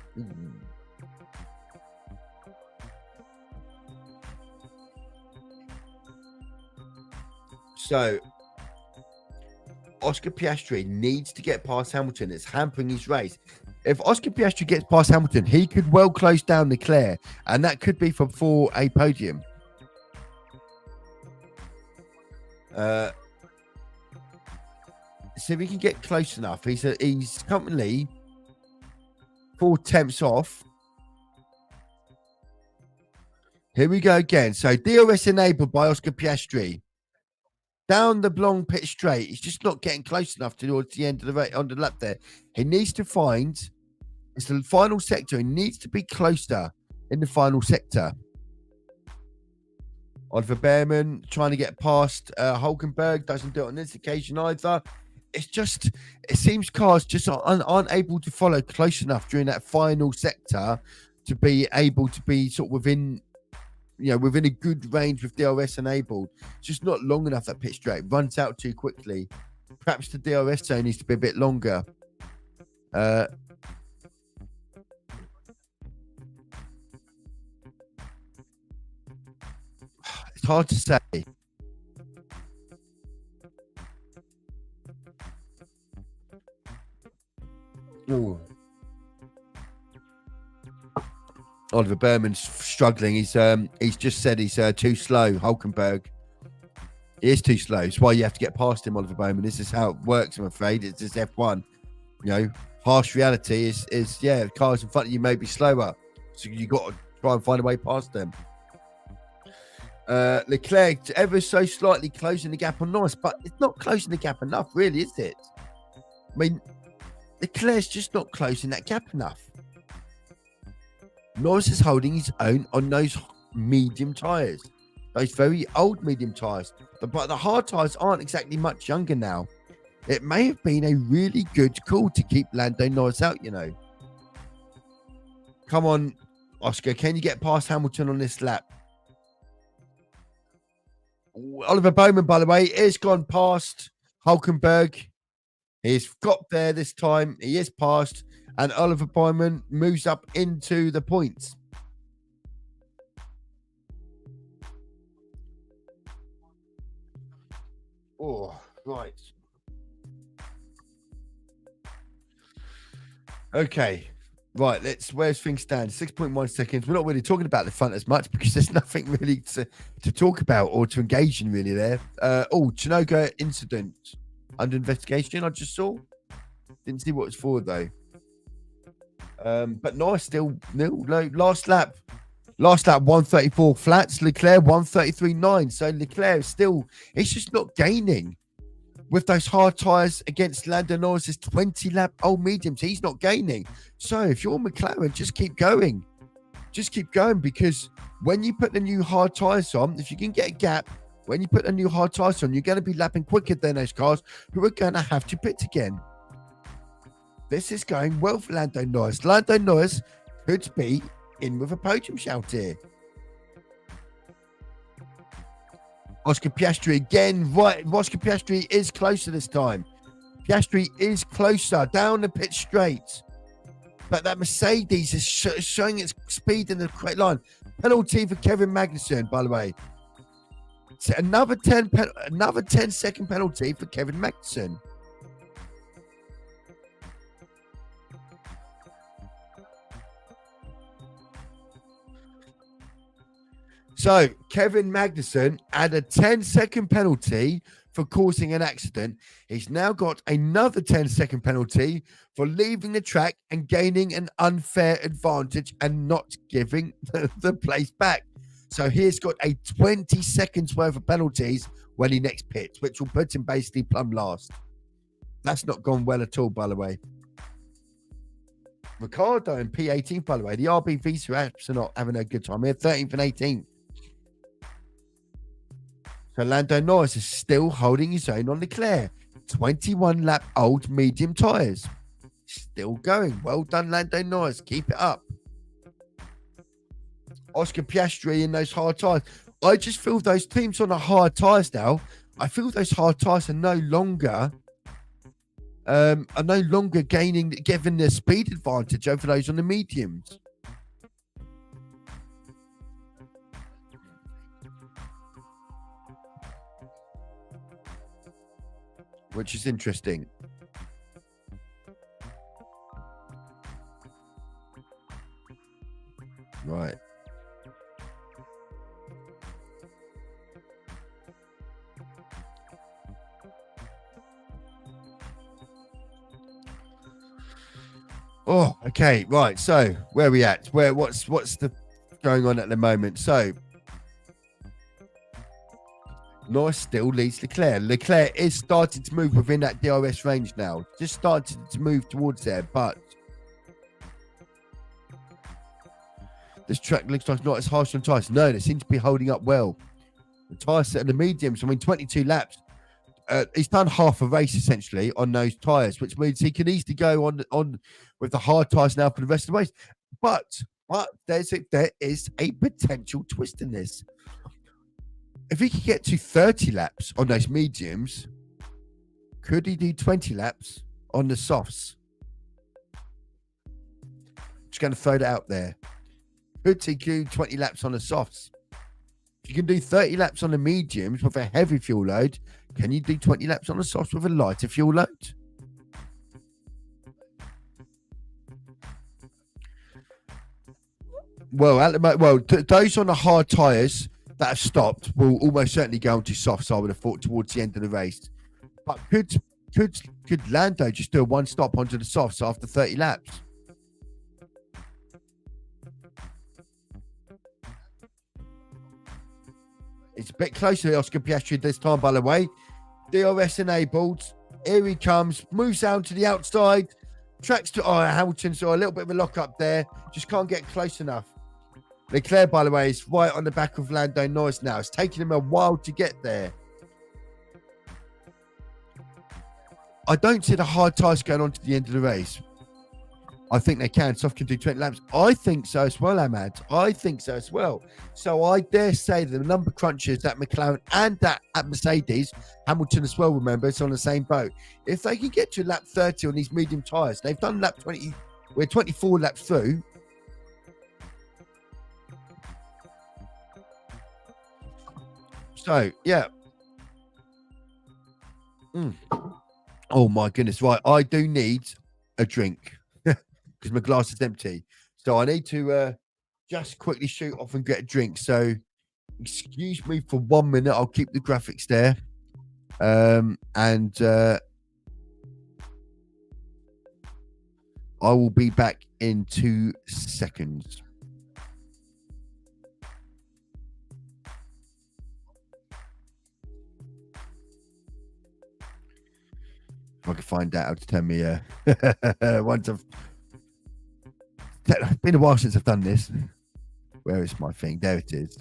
So Oscar Piastri needs to get past Hamilton. It's hampering his race. If Oscar Piastri gets past Hamilton, he could well close down Leclerc, and that could be for a podium. So if he can get close enough, he's currently 4 tenths off. Here we go again. So DRS enabled by Oscar Piastri. Down the long pit straight. He's just not getting close enough towards the end of the race on the lap there. He needs to find, it's the final sector. He needs to be closer in the final sector. Oliver Behrman trying to get past Hulkenberg. Doesn't do it on this occasion either. It's just, it seems cars just aren't able to follow close enough during that final sector to be able to be sort of within a good range with DRS enabled. It's just not long enough, that pit straight. Runs out too quickly. Perhaps the DRS zone needs to be a bit longer. It's hard to say. Ooh. Oliver Behrman's struggling. He's just said he's too slow. Hulkenberg. He is too slow. It's why you have to get past him, Oliver Behrman. This is how it works, I'm afraid. It's just F1. Harsh reality is the cars in front of you may be slower. So you've got to try and find a way past them. Leclerc ever so slightly closing the gap on Norris, but it's not closing the gap enough, really, is it? I mean, Leclerc's just not closing that gap enough. Norris is holding his own on those medium tyres, those very old medium tyres. But the hard tyres aren't exactly much younger now. It may have been a really good call to keep Lando Norris out, Come on, Oscar, can you get past Hamilton on this lap? Oliver Bowman, by the way, is gone past Hulkenberg. He's got there this time. He is past, and Oliver Bowman moves up into the points. Oh, right. Okay. Right, where's things stand? 6.1 seconds. We're not really talking about the front as much because there's nothing really to talk about or to engage in really there. Tsunoda incident under investigation, I just saw. Didn't see what it's for though. But nice, still nil. No, last lap 134 flats, Leclerc 133.9. So Leclerc is still, it's just not gaining. With those hard tyres against Lando Norris's 20-lap-old mediums, he's not gaining. So if you're McLaren, just keep going. Just keep going, because when you put the new hard tyres on, if you can get a gap, when you put the new hard tyres on, you're going to be lapping quicker than those cars who are going to have to pit again. This is going well for Lando Norris. Lando Norris could be in with a podium shout here. Oscar Piastri again, right. Oscar Piastri is closer this time. Piastri is closer down the pit straight. But that Mercedes is showing its speed in the correct line. Penalty for Kevin Magnussen, by the way. So another 10-second penalty for Kevin Magnussen. So, Kevin Magnussen had a 10-second penalty for causing an accident. He's now got another 10-second penalty for leaving the track and gaining an unfair advantage and not giving the place back. So, he's got a 20 seconds worth of penalties when he next pits, which will put him basically plumb last. That's not gone well at all, by the way. Ricardo and P18, by the way. The RBVs are not having a good time here, 13th and 18th. So Lando Norris is still holding his own on Leclerc. 21-lap-old medium tyres. Still going. Well done, Lando Norris. Keep it up. Oscar Piastri in those hard tyres. I just feel those teams on the hard tyres now, I feel those hard tyres are no longer giving the speed advantage over those on the mediums. Which is interesting. Right. Oh, okay, right. So where are we at? What's the going on at the moment? So Norris still leads Leclerc. Leclerc is starting to move within that DRS range now. Just started to move towards there, but this track looks like not as harsh on tyres. No, they seem to be holding up well. The tyres set in the mediums, 22 laps. He's done half a race essentially on those tyres, which means he can easily go on with the hard tyres now for the rest of the race. But there is a potential twist in this. If he could get to 30 laps on those mediums, could he do 20 laps on the softs? Just going to throw that out there. Could he do 20 laps on the softs? If you can do 30 laps on the mediums with a heavy fuel load, can you do 20 laps on the softs with a lighter fuel load? Those on the hard tyres that have stopped will almost certainly go into softs, I would have thought, towards the end of the race. But could Lando just do a one stop onto the softs after 30 laps? It's a bit closer to Oscar Piastri this time, by the way. DRS enabled. Here he comes. Moves down to the outside. Tracks to Hamilton. So a little bit of a lock up there. Just can't get close enough. Leclerc, by the way, is right on the back of Lando Norris now. It's taking him a while to get there. I don't see the hard tyres going on to the end of the race. I think they can. Soft can do 20 laps. I think so as well, Ahmad. I think so as well. So I dare say that the number crunchers at McLaren and that at Mercedes, Hamilton as well, remember, it's on the same boat. If they can get to lap 30 on these medium tyres, they've done lap 20, we're 24 laps through. So, yeah. Oh, my goodness. Right. I do need a drink because my glass is empty. So I need to just quickly shoot off and get a drink. So excuse me for 1 minute. I'll keep the graphics there. And I will be back in 2 seconds. If I can find out how to tell me once I've... It's been a while since I've done this. Where is my thing? There it is.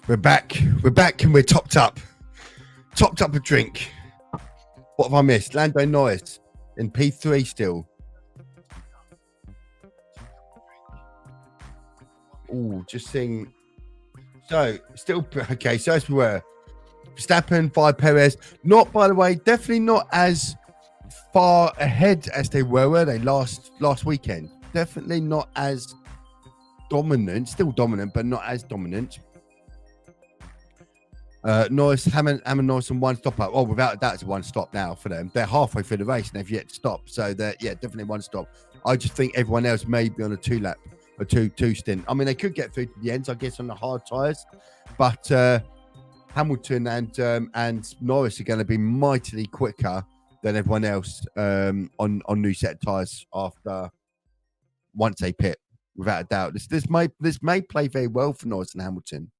We're back. We're back and we're topped up. Topped up a drink. What have I missed? Lando Norris in P3 still. Oh, just seeing. So, still, okay, so as we were. Verstappen, by Perez. Not, by the way, definitely not as far ahead as they were they, last weekend? Definitely not as dominant. Still dominant, but not as dominant. Norris, Hammond Norris and one stop up. Oh, without a doubt, it's a one stop now for them. They're halfway through the race and they've yet to stop. So they're definitely one stop. I just think everyone else may be on a two stint. I mean, they could get through to the ends, I guess, on the hard tyres, but Hamilton and Norris are going to be mightily quicker than everyone else on new set of tyres after once they pit. Without a doubt, this may play very well for Norris and Hamilton.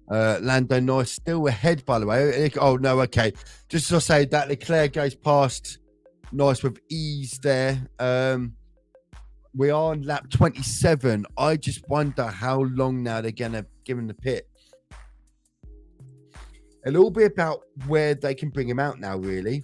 Lando Norris still ahead, by the way. Oh, no, okay. Just to say that Leclerc goes past Norris with ease there. We are on lap 27. I just wonder how long now they're going to give him the pit. It'll all be about where they can bring him out now, really.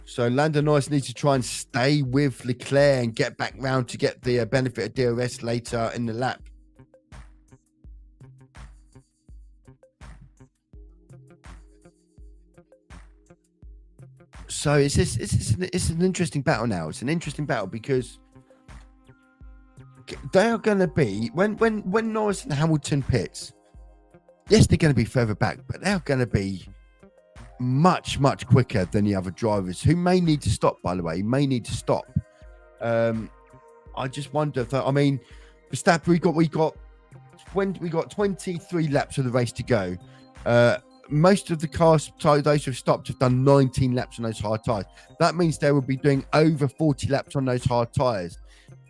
So Lando Norris needs to try and stay with Leclerc and get back round to get the benefit of DRS later in the lap. So it's an interesting battle now. It's an interesting battle because they are going to be when Norris and Hamilton pits. Yes, they're going to be further back, but they're going to be much quicker than the other drivers who may need to stop. By the way, may need to stop. I just wonder if I mean, Verstappen, we got 23 laps of the race to go. Most of the cars, those who have stopped, have done 19 laps on those hard tyres. That means they will be doing over 40 laps on those hard tyres.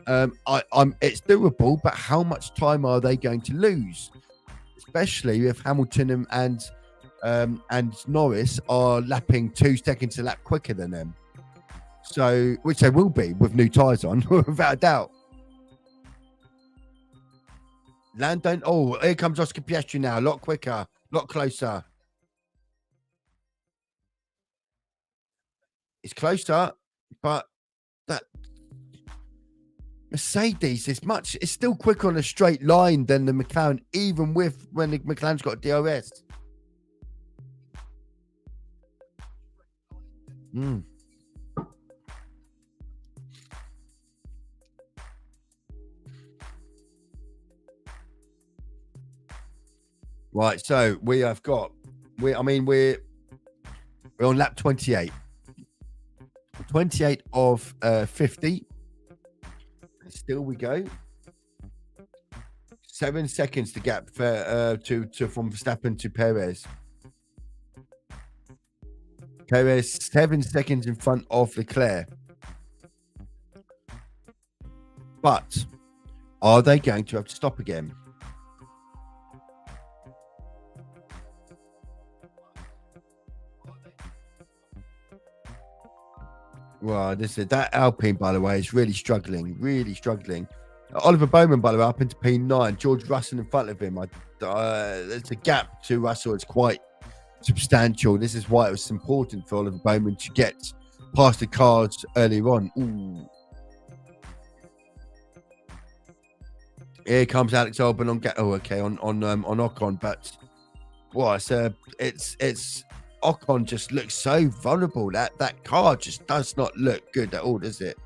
It's doable, but how much time are they going to lose? Especially if Hamilton and Norris are lapping 2 seconds a lap quicker than them. So, which they will be with new tyres on, without a doubt. Lando, oh, here comes Oscar Piastri now, a lot quicker, a lot closer. It's closer, but that Mercedes it's still quicker on a straight line than the McLaren, even when the McLaren's got DRS. Right, so we're on lap 28. 28 of 50. Still we go. 7 seconds to gap to from Verstappen to Perez. Perez 7 seconds in front of Leclerc. But are they going to have to stop again? Well, that Alpine, by the way, is really struggling. Oliver Bowman, by the way, up into P9. George Russell in front of him. There's a gap to Russell. It's quite substantial. This is why it was important for Oliver Bowman to get past the cars earlier on. Ooh. Here comes Alex Albon on Ocon, but well, it's Ocon just looks so vulnerable. That car just does not look good at all, does it?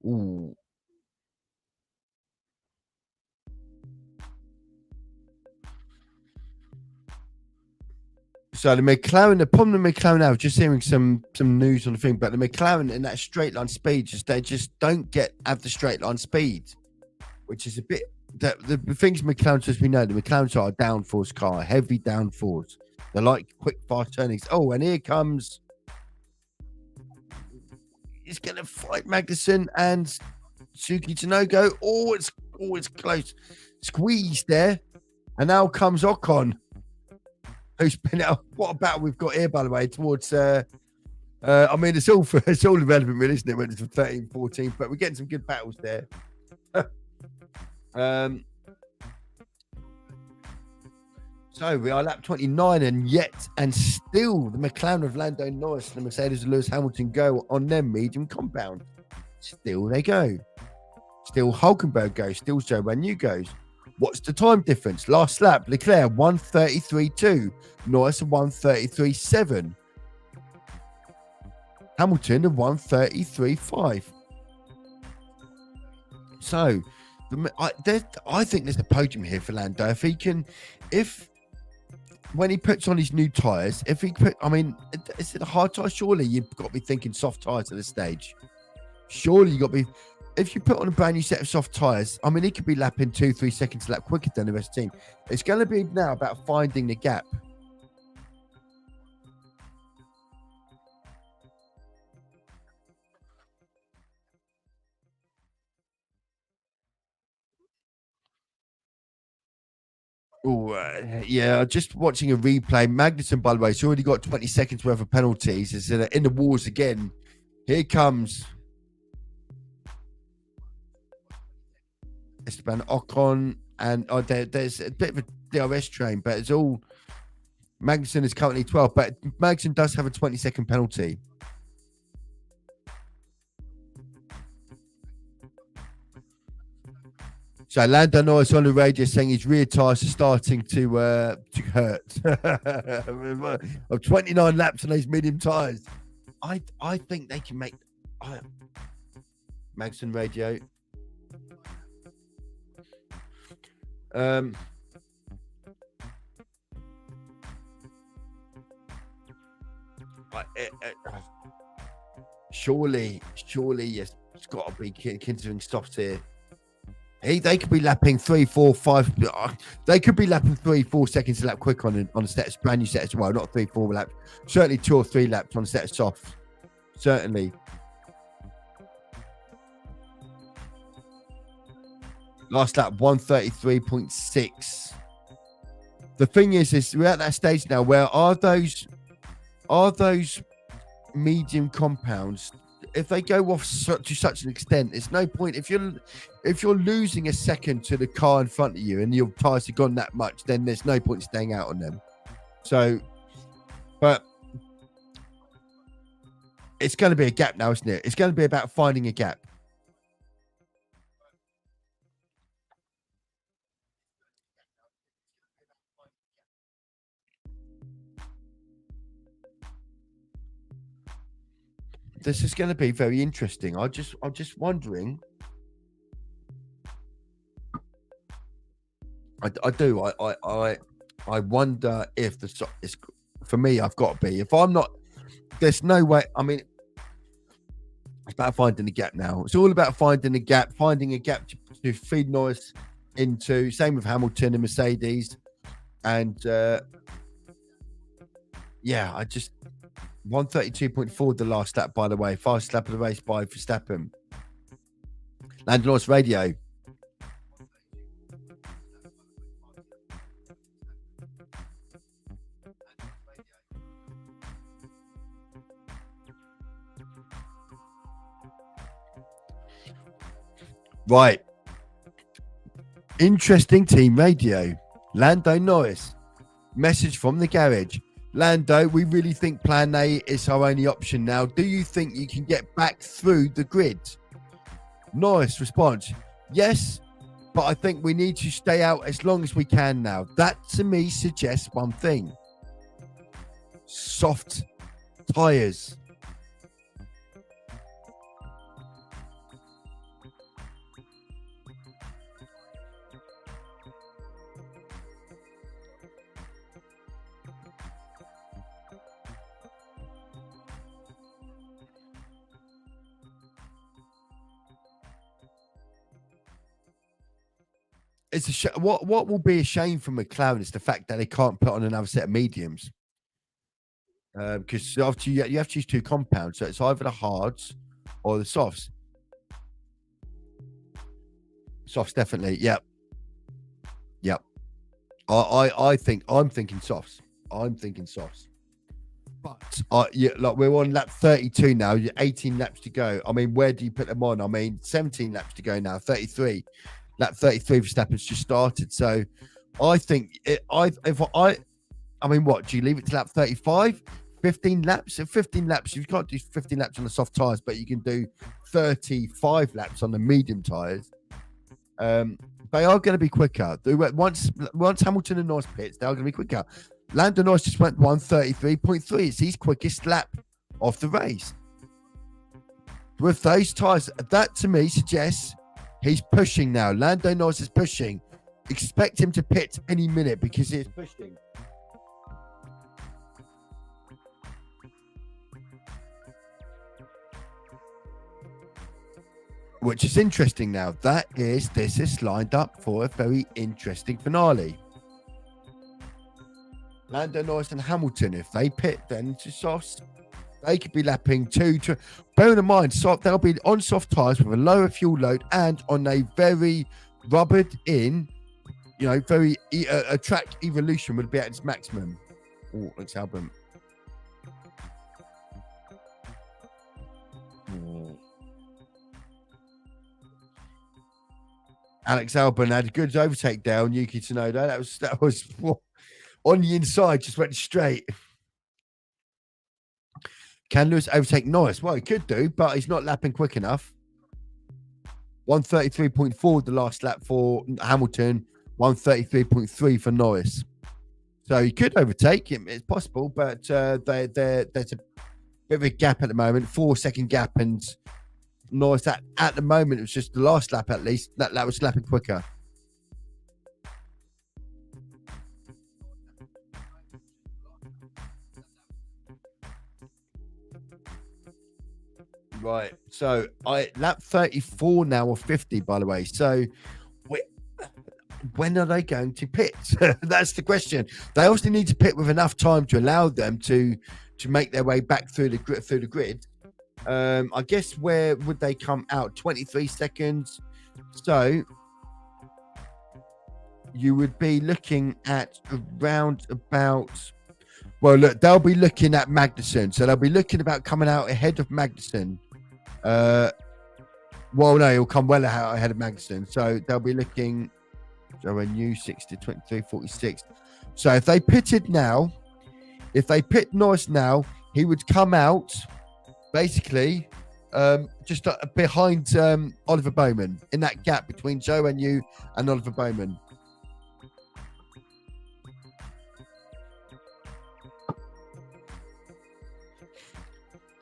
Ooh. So the problem with McLaren now, just hearing some news on the thing, but the McLaren in that straight line speed, they just don't have the straight line speed, which is a bit, the things McLaren, as we know, the McLarens are a downforce car, heavy downforce. They're like quick, fast turnings. Oh, and here comes, he's going to fight Magnussen and Suki Tsunoda. Oh, it's close. Squeeze there. And now comes Ocon. Who's been out? What a battle we've got here, by the way, towards I mean, it's all irrelevant, really, isn't it, when it's 13, 14, but we're getting some good battles there. So we are lap 29, and still the McLaren of Lando Norris and the Mercedes of Lewis Hamilton go on their medium compound. Still they go. Still Hulkenberg goes. Still Joe New goes. What's the time difference? Last lap, Leclerc 1:33.2, Norris 1:33.7, Hamilton 1:33.5. So, I think there's a podium here for Lando. When he puts on his new tyres, is it a hard tyre? Surely you've got to be thinking soft tyres at this stage. Surely you've got to be. If you put on a brand new set of soft tyres, he could be lapping 2-3 seconds a lap quicker than the rest of the team. It's going to be now about finding the gap. Yeah, just watching a replay. Magnussen, by the way, has already got 20 seconds worth of penalties. It's in the wars again. Here comes Esteban Ocon, and there's a bit of a DRS train, but it's all. Magnussen is currently 12, but Magnussen does have a 20-second penalty. So Lando Norris on the radio saying his rear tyres are starting to hurt. Of 29 laps on those medium tyres. I think they can make Magson radio. Surely, yes, it's got to be considering softs here. They could be lapping 3, 4, 5. They could be lapping 3, 4 seconds a lap quick on a set of brand new set as well. Not 3, 4 laps. Certainly 2 or 3 laps on a set of softs. Certainly. Last lap 133.6. The thing is we're at that stage now where are those medium compounds, if they go off to such an extent, there's no point. If you're losing a second to the car in front of you and your tires have gone that much, then there's no point staying out on them. So, but it's going to be a gap now, isn't it? It's going to be about finding a gap. This is going to be very interesting. I'm just wondering. I wonder if it's for me. I've got to be. If I'm not, there's no way. I mean, it's about finding the gap now. It's all about finding a gap to feed Norris into. Same with Hamilton and Mercedes, and yeah, I just 132.4 the last lap, by the way. Fastest lap of the race by Verstappen. Lando Norris radio. Right. Interesting team radio. Lando Norris. Message from the garage. Lando, we really think plan A is our only option now. Do you think you can get back through the grid? Norris response, yes, but I think we need to stay out as long as we can now. That to me suggests one thing. Soft tyres. It's what will be a shame for McLaren is the fact that they can't put on another set of mediums, because after you have to use 2 compounds, so it's either the hards or the softs. Softs definitely, yep. I'm thinking softs. But yeah, like we're on lap 32 now. 18 laps to go. I mean, where do you put them on? I mean, 17 laps to go now. 33. Lap 33 Verstappen's just started. So I think I mean, what do you leave it to lap 35? 15 laps? At 15 laps, you can't do 15 laps on the soft tires, but you can do 35 laps on the medium tires. They are going to be quicker. Once Hamilton and Norris pits, they are going to be quicker. Lando Norris just went 133.3. It's his quickest lap of the race. With those tires, that to me suggests he's pushing now. Lando Norris is pushing. Expect him to pit any minute because he is pushing. Which is interesting now. This is lined up for a very interesting finale. Lando Norris and Hamilton, if they pit then to softs, they could be lapping 2. Bearing in mind, they'll be on soft tyres with a lower fuel load and on a very rubbered in, very a track evolution would be at its maximum. Oh, let's help him. Alex Albon had a good overtake there on Yuki Tsunoda. That was on the inside, just went straight. Can Lewis overtake Norris? Well, he could do, but he's not lapping quick enough. 133.4 the last lap for Hamilton, 133.3 for Norris. So he could overtake him. It's possible, but there's a bit of a gap at the moment, 4-second gap, and Norris at the moment, it was just the last lap at least, that was lapping quicker. Right. So lap 34 now or 50, by the way. So when are they going to pit? That's the question. They also need to pit with enough time to allow them to make their way back through the grid. I guess where would they come out? 23 seconds. So you would be looking at around about. Well, look, they'll be looking at Magnussen. So they'll be looking about coming out ahead of Magnussen. Well, no, he'll come well ahead of Magnussen. So they'll be looking. So a new 60, 23, 46. So if they pitted now, if they pit Norris now, he would come out basically just behind Oliver Bowman, in that gap between Zhou Enyu and Oliver Bowman.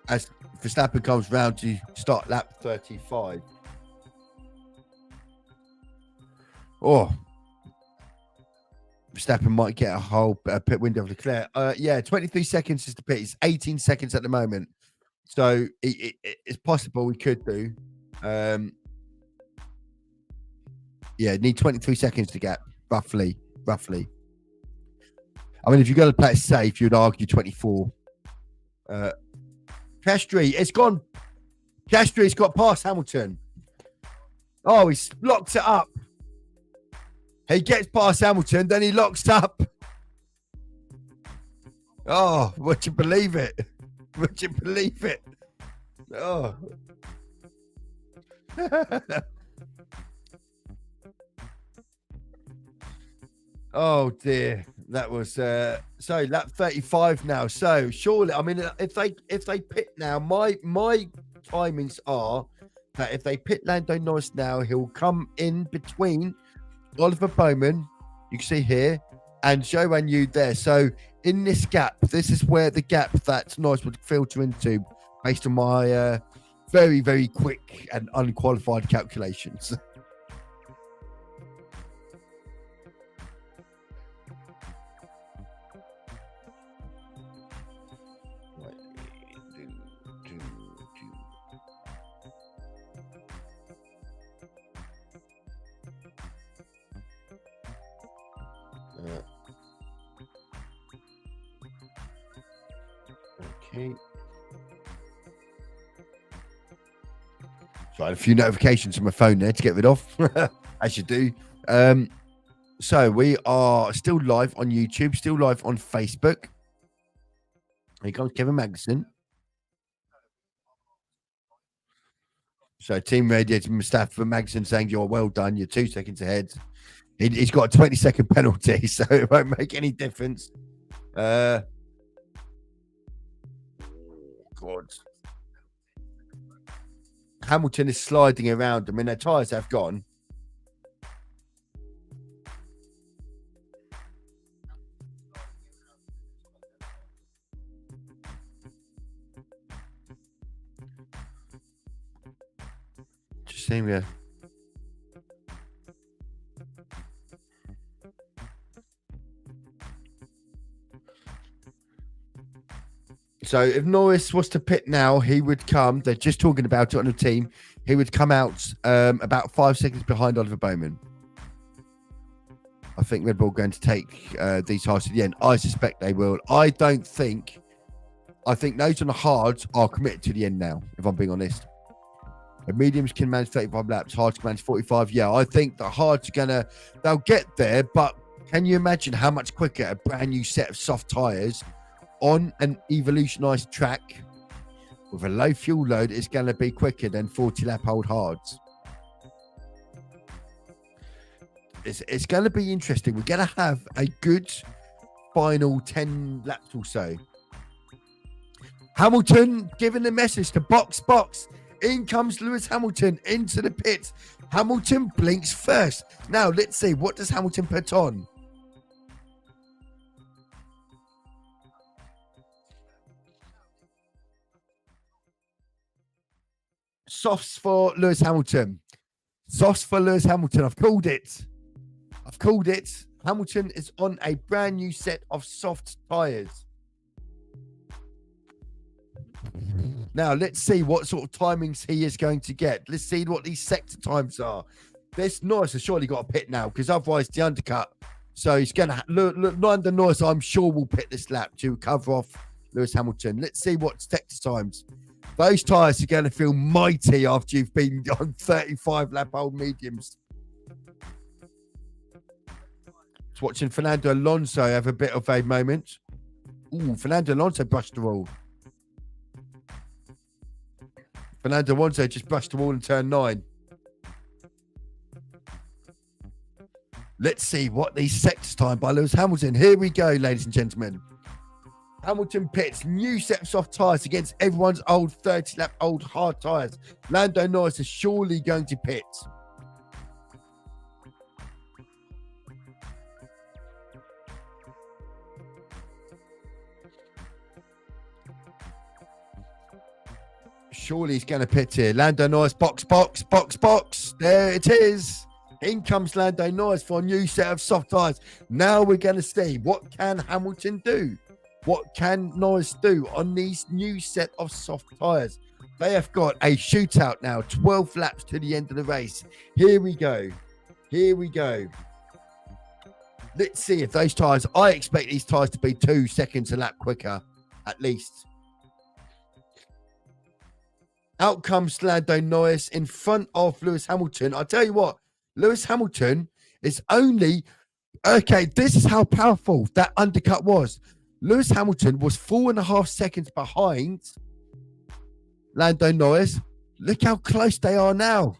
As Verstappen comes round to start lap 35. Oh, Verstappen might get a whole pit window of Leclerc. 23 seconds is the pit. It's 18 seconds at the moment. So it's possible we could do. Need 23 seconds to get, roughly. I mean, if you're going to play it safe, you'd argue 24. Piastri, it's gone. Piastri's got past Hamilton. Oh, he's locked it up. He gets past Hamilton, then he locks up. Oh, would you believe it? Would you believe it? Oh. Oh dear. That was so lap 35 now. So surely, I mean, if they pit now, my timings are that if they pit Lando Norris now, he'll come in between Oliver Bowman, you can see here, and Zhou Enyu there. So in this gap, this is where the gap that Norris would filter into based on my very, very quick and unqualified calculations. Okay. So I had a few notifications on my phone there to get rid of, as you do. So we are still live on YouTube, still live on Facebook. Here comes Kevin Magnussen. So team radio to Mustafa Magnussen saying you're well done, you're 2 seconds ahead. He's got a 20-second penalty, so it won't make any difference. God. Hamilton is sliding around. I mean, their tyres have gone. Just seeing there. So if Norris was to pit now, he would come. They're just talking about it on the team. He would come out about 5 seconds behind Oliver Bowman. I think Red Bull are going to take these tires to the end. I suspect they will. I think those on the hards are committed to the end now, if I'm being honest. The mediums can manage 35 laps, hards can manage 45. Yeah, I think the hards are they'll get there, but can you imagine how much quicker a brand new set of soft tires on an evolutionized track with a low fuel load is going to be quicker than 40 lap old hards? It's going to be interesting. We're going to have a good final 10 laps or so. Hamilton giving the message to box. In comes Lewis Hamilton into the pits. Hamilton blinks first. Now, let's see. What does Hamilton put on? Softs for Lewis Hamilton. Softs for Lewis Hamilton. I've called it. Hamilton is on a brand new set of soft tyres. Now, let's see what sort of timings he is going to get. Let's see what these sector times are. This Norris has surely got a pit now, because otherwise the undercut. So he's going to Lando Norris, I'm sure, will pit this lap to cover off Lewis Hamilton. Let's see what sector times. Those tyres are going to feel mighty after you've been on 35 lap old mediums. Just watching Fernando Alonso have a bit of a moment. Ooh, Fernando Alonso brushed the wall. Fernando Alonso just brushed the wall in turn 9. Let's see what these sectors time by Lewis Hamilton. Here we go, ladies and gentlemen. Hamilton pits, new set of soft tyres against everyone's old 30-lap old hard tyres. Lando Norris is surely going to pit. Surely he's going to pit here. Lando Norris, box. There it is. In comes Lando Norris for a new set of soft tyres. Now we're going to see, what can Hamilton do? What can Norris do on these new set of soft tyres? They have got a shootout now, 12 laps to the end of the race. Here we go. Let's see if those tyres, I expect these tyres to be 2 seconds a lap quicker, at least. Out comes Lando Norris in front of Lewis Hamilton. I tell you what, Lewis Hamilton is only... Okay, this is how powerful that undercut was. Lewis Hamilton was 4.5 seconds behind Lando Norris. Look how close they are now.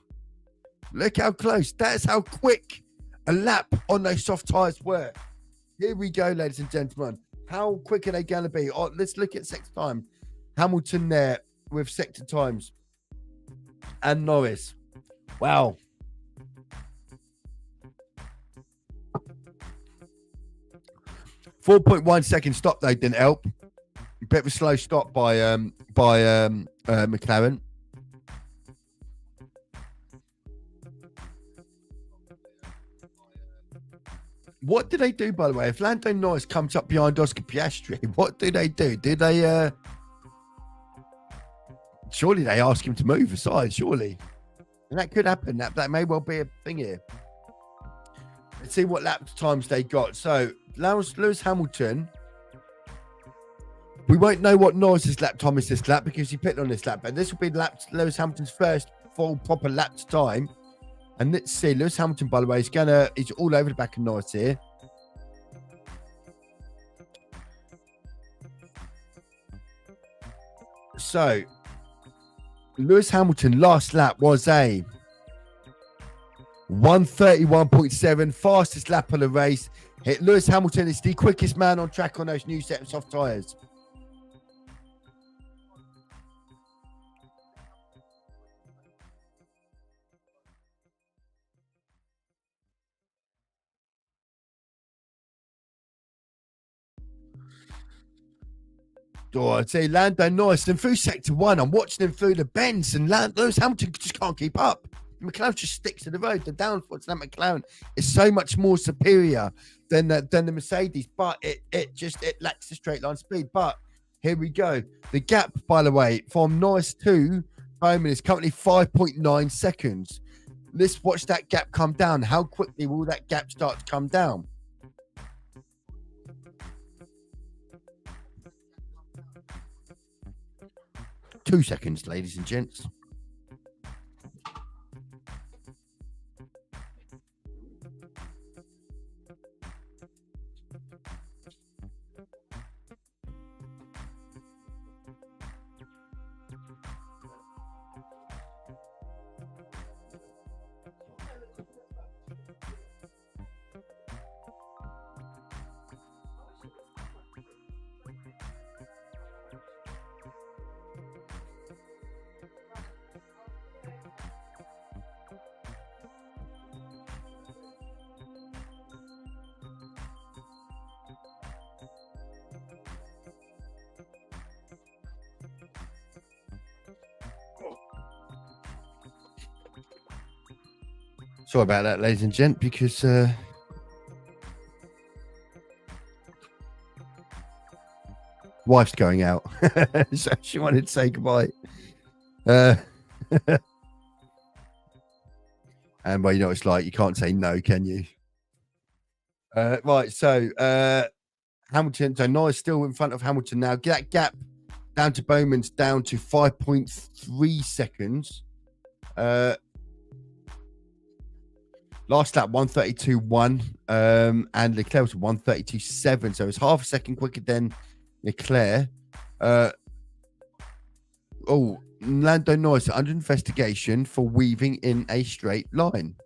Look how close. That's how quick a lap on those soft tyres were. Here we go, ladies and gentlemen. How quick are they going to be? Oh, let's look at sector time. Hamilton there with sector times. And Norris. Wow. .1 second stop though didn't help. A bit of a slow stop by McLaren. What do they do, by the way? If Lando Norris comes up behind Oscar Piastri, what do they do? Do they surely they ask him to move aside, surely. And that could happen. That may well be a thing here. Let's see what lap times they got. So Lewis Hamilton. We won't know what Norris's lap time is this lap because he pitted on this lap. And this will be Lewis Hamilton's first full proper lap time. And let's see. Lewis Hamilton, by the way, he's all over the back of Norris here. So Lewis Hamilton last lap was a 1:31.7, fastest lap of the race. Lewis Hamilton is the quickest man on track on those new set of soft tyres. Oh, I'd say Lando Norris and through sector 1, I'm watching him through the bends, and Lewis Hamilton just can't keep up. McLaren just sticks to the road. The downfall to that McLaren is so much more superior than the Mercedes, but it lacks the straight line speed. But here we go. The gap, by the way, from Norris to Bowman is currently 5.9 seconds. Let's watch that gap come down. How quickly will that gap start to come down? Two seconds, ladies and gents. Sorry about that, ladies and gent, because wife's going out, so she wanted to say goodbye. And well, you know what it's like, you can't say no, can you? Right, so Hamilton, so Norris still in front of Hamilton now. That gap down to Bowman's down to 5.3 seconds. Last lap 132.1, and Leclerc was 132.7, so it's half a second quicker than Leclerc. Lando Norris under investigation for weaving in a straight line.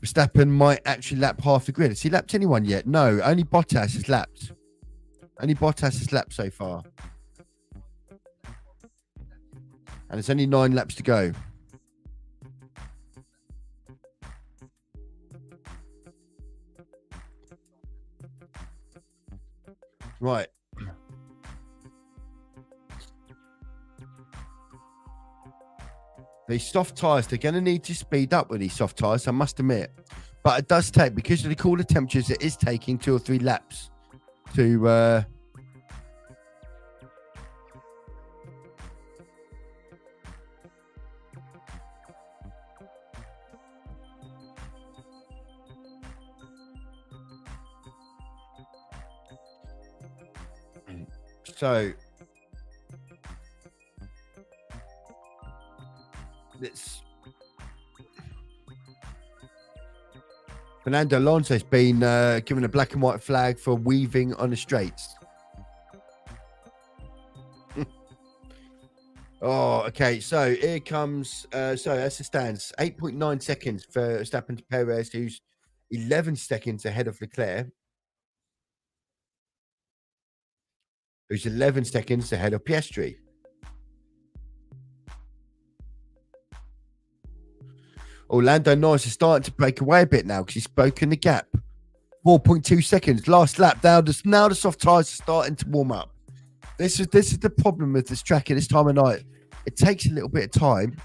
Verstappen might actually lap half the grid. Has he lapped anyone yet? No, only Bottas has lapped. Only Bottas has lapped so far. And it's only 9 laps to go. Right. These soft tyres, they're going to need to speed up with these soft tyres, I must admit. But it does take, because of the cooler temperatures, it is taking 2 or 3 laps to... So... It's Fernando Alonso has been given a black and white flag for weaving on the straights. Oh, okay. So here comes. So as it stands, 8.9 seconds for Verstappen to Perez, who's 11 seconds ahead of Leclerc, who's 11 seconds ahead of Piastri. Lando Norris is starting to break away a bit now because he's broken the gap. 4.2 seconds. Last lap. Now the soft tyres are starting to warm up. This is the problem with this track at this time of night. It takes a little bit of time.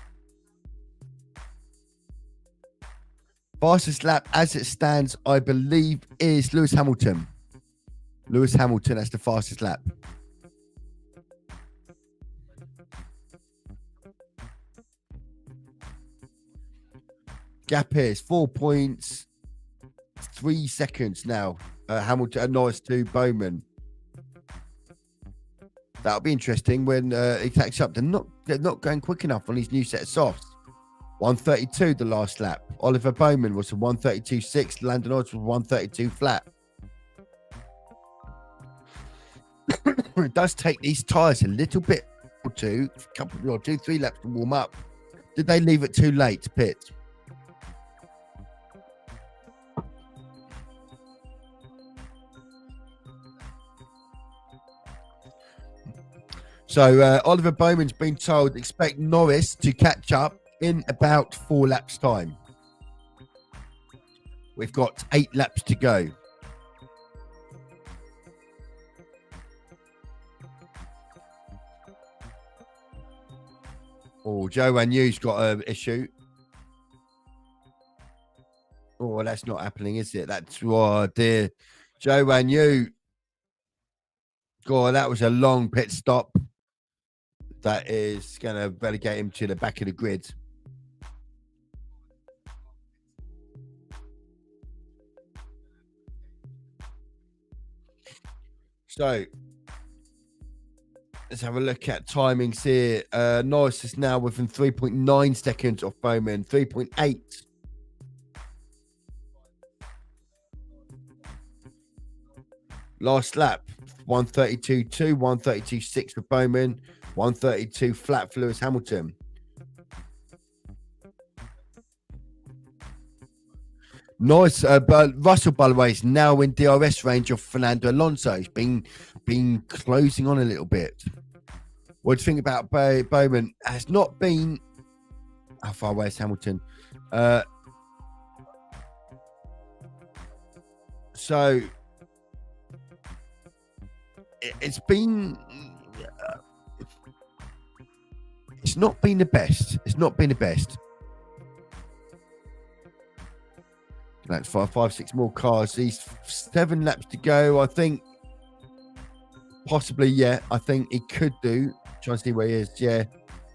Fastest lap as it stands, I believe, is Lewis Hamilton. Lewis Hamilton, that's the fastest lap. Gap here is 4.3 seconds now. Hamilton, Norris to Bowman. That'll be interesting when he takes up. They're not going quick enough on his new set of softs. 132 the last lap. Oliver Bowman was a 132.6. Lando Norris was 132 flat. It does take these tyres a little bit or 3 laps to warm up. Did they leave it too late to pit? So Oliver Bowman's been told expect Norris to catch up in about 4 laps time. We've got 8 laps to go. Joe Wanyu's got an issue. That's not happening, is it? That's dear. Joe Wanyu. God, that was a long pit stop. That is going to relegate him to the back of the grid. So let's have a look at timings here. Norris is now within 3.9 seconds of Bowman, 3.8. Last lap, 132.2, 132.6 for Bowman, 132 flat for Lewis Hamilton. Nice, but Russell, by the way, is now in DRS range of Fernando Alonso. He's been closing on a little bit. What do you think about Bowman? Has not been. How far away is Hamilton? So it's been. It's not been the best. It's not been the best. That's five, six more cars. These 7 laps to go. I think possibly, yeah. I think it could do. Trying to see where he is. Yeah,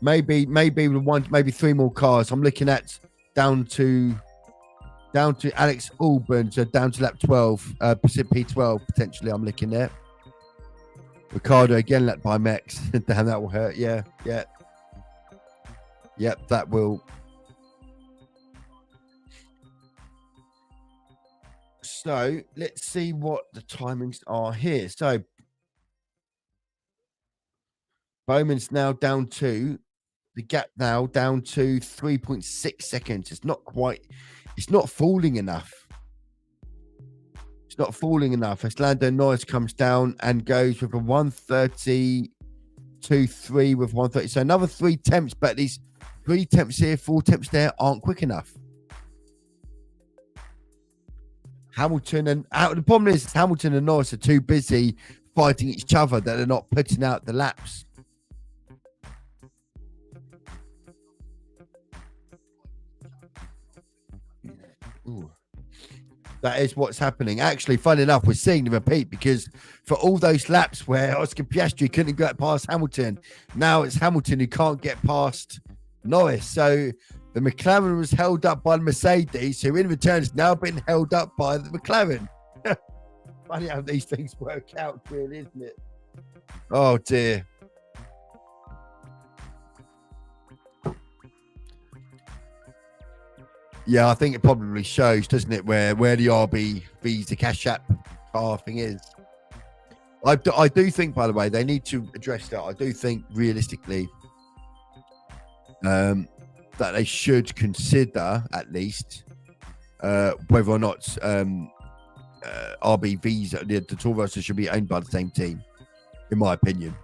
maybe one, maybe 3 more cars. I'm looking at down to Alex Albon, so down to lap 12, P12 potentially. I'm looking there. Ricardo again left by Max. Damn, that will hurt. Yeah. Yep, that will. So let's see what the timings are here. So Bowman's now down to the gap now down to 3.6 seconds. It's not falling enough. It's not falling enough. As Lando Norris comes down and goes with a 1:32.3 with 1:30. So another 3 temps, but these 3 temps here, 4 temps there aren't quick enough. Hamilton and the problem is Hamilton and Norris are too busy fighting each other that they're not putting out the laps. Ooh. That is what's happening. Actually, fun enough, we're seeing the repeat because for all those laps where Oscar Piastri couldn't get past Hamilton, now it's Hamilton who can't get past Norris. So the McLaren was held up by the Mercedes, who in return has now been held up by the McLaren. Funny how these things work out, really, isn't it? Oh, dear. Yeah, I think it probably shows, doesn't it, where the RB's the cash app car thing is. I do think, by the way, they need to address that. I do think, realistically, that they should consider, at least, whether or not RBVs, the tour rosters should be owned by the same team, in my opinion.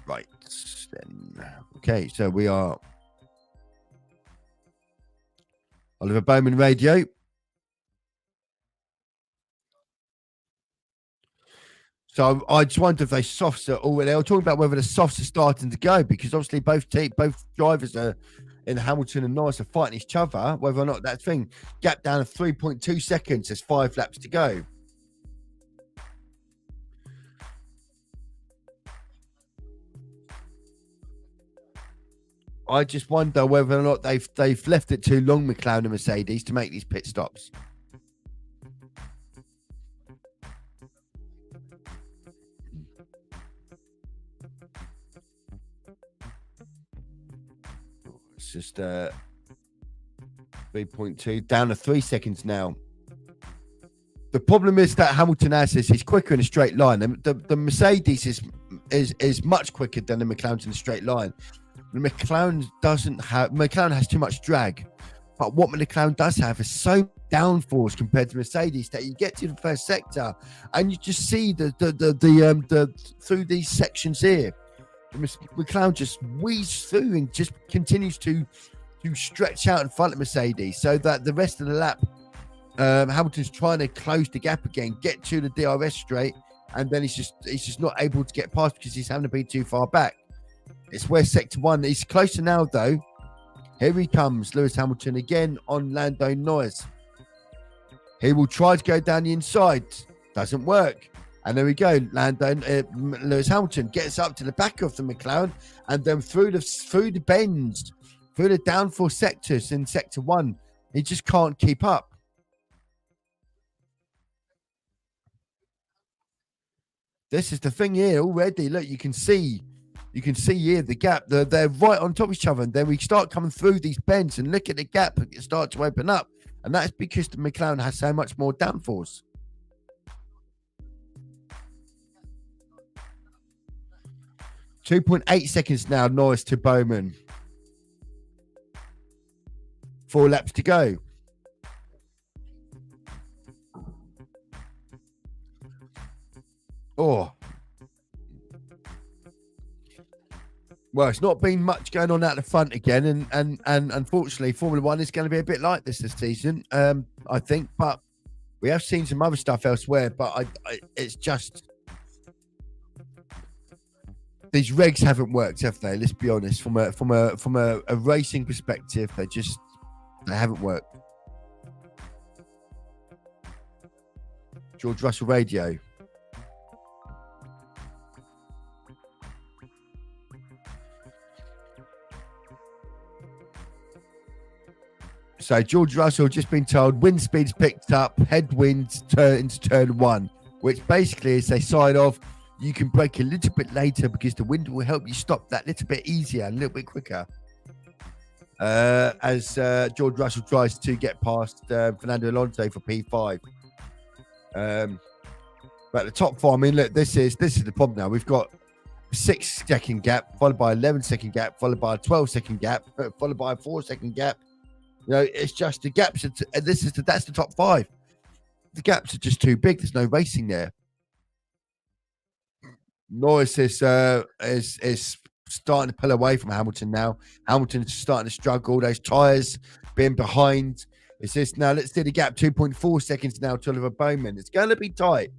Right, then. Okay, so we are Oliver Bowman radio. So I just wonder if they softs are already. They were talking about whether the softs are starting to go because obviously both drivers are in Hamilton and Norris are fighting each other. Whether or not that thing gap down to 3.2 seconds. There's 5 laps to go. I just wonder whether or not they've left it too long, McLaren and Mercedes, to make these pit stops. It's just 3.2 down to 3 seconds now. The problem is that Hamilton has this. He's quicker in a straight line. The Mercedes is much quicker than the McLaren in a straight line. The McLaren has too much drag, but what McLaren does have is so downforce compared to Mercedes that you get to the first sector and you just see the through these sections here, the McLaren just weaves through and just continues to stretch out in front of Mercedes, so that the rest of the lap, Hamilton's trying to close the gap again, get to the DRS straight, and then he's just not able to get past because he's having to be too far back. It's where sector 1. He's closer now, though. Here he comes, Lewis Hamilton again on Lando Norris. He will try to go down the inside. Doesn't work. And there we go. Lewis Hamilton gets up to the back of the McLaren and then through the bends, through the downforce sectors in sector 1. He just can't keep up. This is the thing here already. Look, you can see here the gap. They're right on top of each other. And then we start coming through these bends and look at the gap. It starts to open up. And that's because the McLaren has so much more downforce. .8 seconds now, Norris to Bowman. 4 laps to go. Oh. Well, it's not been much going on out the front again, and unfortunately, Formula One is going to be a bit like this season, I think. But we have seen some other stuff elsewhere. But it's just these regs haven't worked, have they? Let's be honest. From a racing perspective, they haven't worked. George Russell Radio. So George Russell just been told wind speed's picked up, headwinds into turn 1, which basically is they sign off. You can brake a little bit later because the wind will help you stop that little bit easier, a little bit quicker. As George Russell tries to get past Fernando Alonso for P5. But the top 4, I mean, look, this is the problem now. We've got a 6-second gap, followed by 11-second gap, followed by a 12-second gap, followed by a 4-second gap. You know, it's just the gaps. That's the top 5. The gaps are just too big. There's no racing there. Norris is starting to pull away from Hamilton now. Hamilton's starting to struggle. Those tyres being behind. It's just now. Let's do the gap. 2.4 seconds now to Oliver Bowman. It's going to be tight.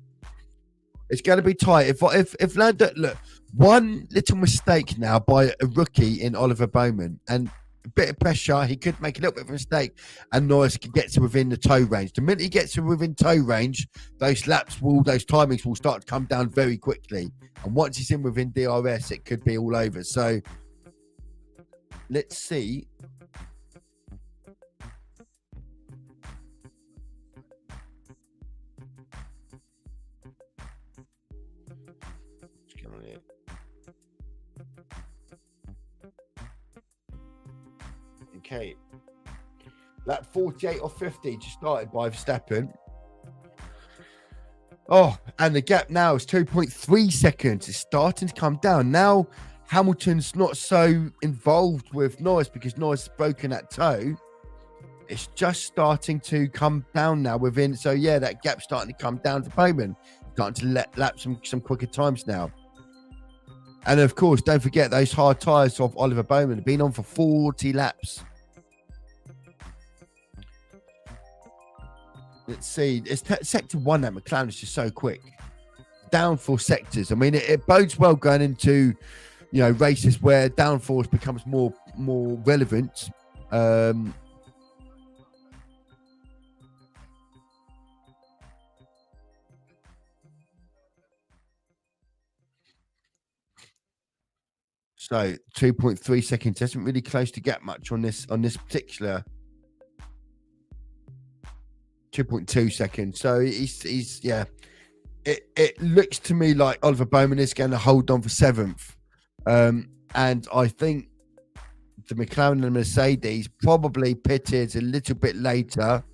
It's going to be tight. If Lando, look, one little mistake now by a rookie in Oliver Bowman and a bit of pressure, he could make a little bit of a mistake, and Norris could get to within the tow range. The minute he gets to within tow range, those timings will start to come down very quickly. And once he's in within DRS, it could be all over. So let's see. What's going on here? Okay, lap 48 or 50 just started by Verstappen. Oh, and the gap now is 2.3 seconds. It's starting to come down. Now Hamilton's not so involved with Norris because Norris has broken that toe. It's just starting to come down now within. So yeah, that gap's starting to come down for Bowman. Starting to lap some quicker times now. And of course, don't forget those hard tyres of Oliver Bowman have been on for 40 laps. Let's see. It's sector 1 that McLaren is just so quick. Downforce sectors. I mean, it bodes well going into, races where downforce becomes more relevant. So 2.3 seconds isn't really close to get much on this particular 2.2 seconds. So he's yeah. It looks to me like Oliver Bowman is going to hold on for 7th. And I think the McLaren and Mercedes probably pitted a little bit later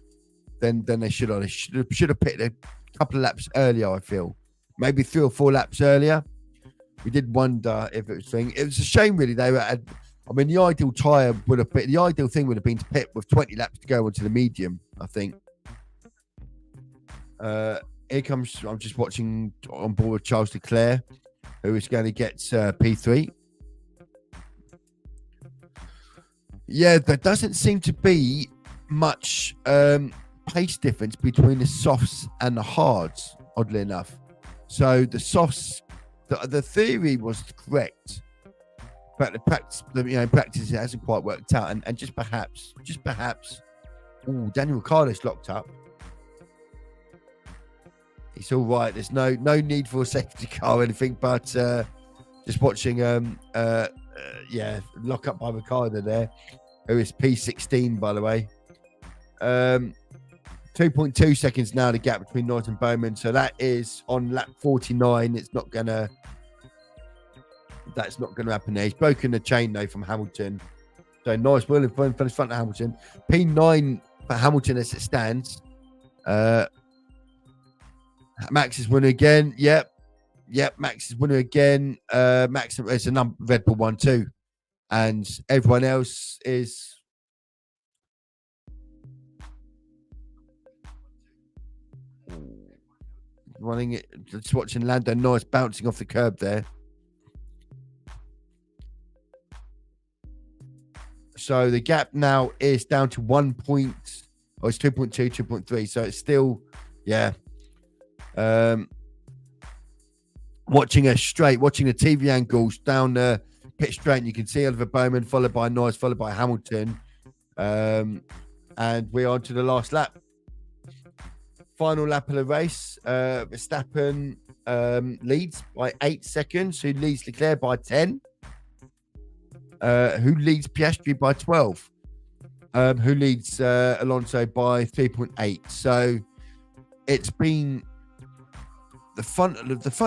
than they should have. They should have pitted a couple of laps earlier, I feel. Maybe 3 or 4 laps earlier. We did wonder if it was thing. It was a shame, really. The ideal thing would have been to pit with 20 laps to go onto the medium, I think. Here comes, I'm just watching on board with Charles Leclerc, who is going to get P3. Yeah, there doesn't seem to be much pace difference between the softs and the hards, oddly enough. So the softs, the theory was correct, but the practice, practice it hasn't quite worked out. And just perhaps, Daniel Ricciardo's locked up. It's all right. There's no need for a safety car or anything, but just watching, lock up by Ricciardo there, who is P16, by the way. 2.2 seconds now, the gap between Norris and Bowman. So that is on lap 49. That's not gonna happen there. He's broken the chain though from Hamilton. So Norris will finish front of Hamilton. P9 for Hamilton as it stands. Max is winning again. Yep. Max is winning again. Max is a Red Bull 1-2, and everyone else is running it. Just watching Lando Norris bouncing off the curb there. So the gap now is down to 1 point. Oh, it's 2.2, 2.3. So it's still, yeah. watching the TV angles down the pit straight, and you can see Oliver Bowman, followed by Norris, followed by Hamilton. And we're on to the last lap. Final lap of the race. Verstappen leads by 8 seconds, who leads Leclerc by 10, who leads Piastri by 12, who leads Alonso by 3.8. So it's been the front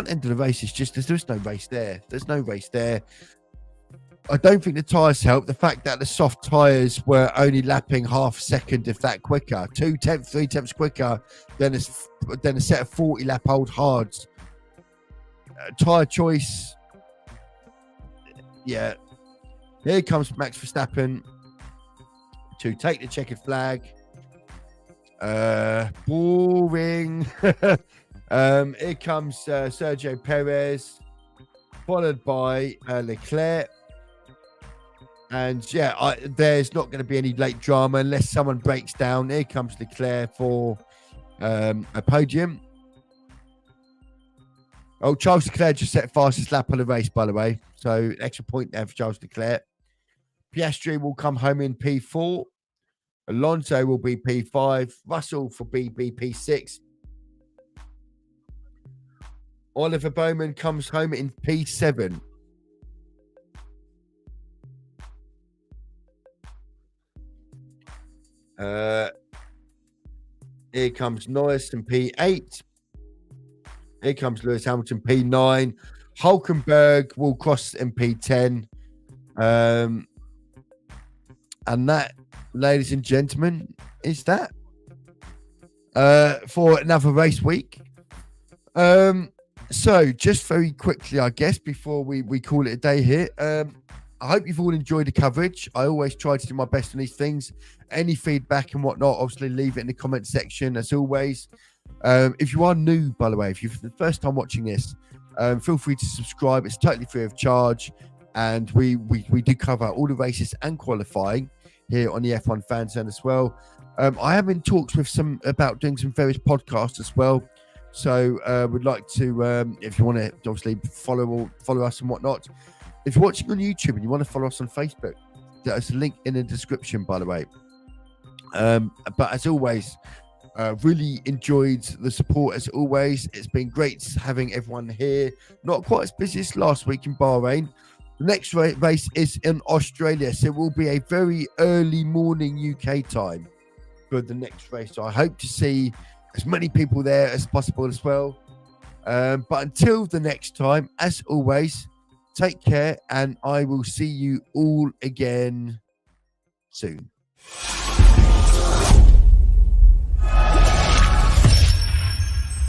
end of the race is just there's no race there. There's no race there. I don't think the tyres helped. The fact that the soft tyres were only lapping half a second, if that, quicker, 3 tenths quicker than a set of 40 lap old hards. Tyre choice, yeah. Here comes Max Verstappen to take the checkered flag. Boring. Here comes Sergio Perez, followed by Leclerc. And yeah, there's not going to be any late drama unless someone breaks down. Here comes Leclerc for a podium. Oh, Charles Leclerc just set fastest lap of the race, by the way. So extra point there for Charles Leclerc. Piastri will come home in P4. Alonso will be P5. Russell for P6. Oliver Bowman comes home in P7. Here comes Norris in P8. Here comes Lewis Hamilton, P9. Hulkenberg will cross in P10. And that, ladies and gentlemen, is that for another race week. So just very quickly, I guess, before we call it a day here, I hope you've all enjoyed the coverage. I always try to do my best on these things. Any feedback and whatnot, obviously leave it in the comment section as always. If you are new, by the way, if you're the first time watching this, feel free to subscribe. It's totally free of charge. And we do cover all the races and qualifying here on the F1 Fan Zone as well. I am in talks with about doing some various podcasts as well. So would like to, if you want to obviously follow us and whatnot. If you're watching on YouTube and you want to follow us on Facebook, there's a link in the description, by the way. But as always, really enjoyed the support as always. It's been great having everyone here. Not quite as busy as last week in Bahrain. The next race is in Australia, so it will be a very early morning UK time for the next race. So I hope to see as many people there as possible as well. But until the next time, as always, take care, and I will see you all again soon.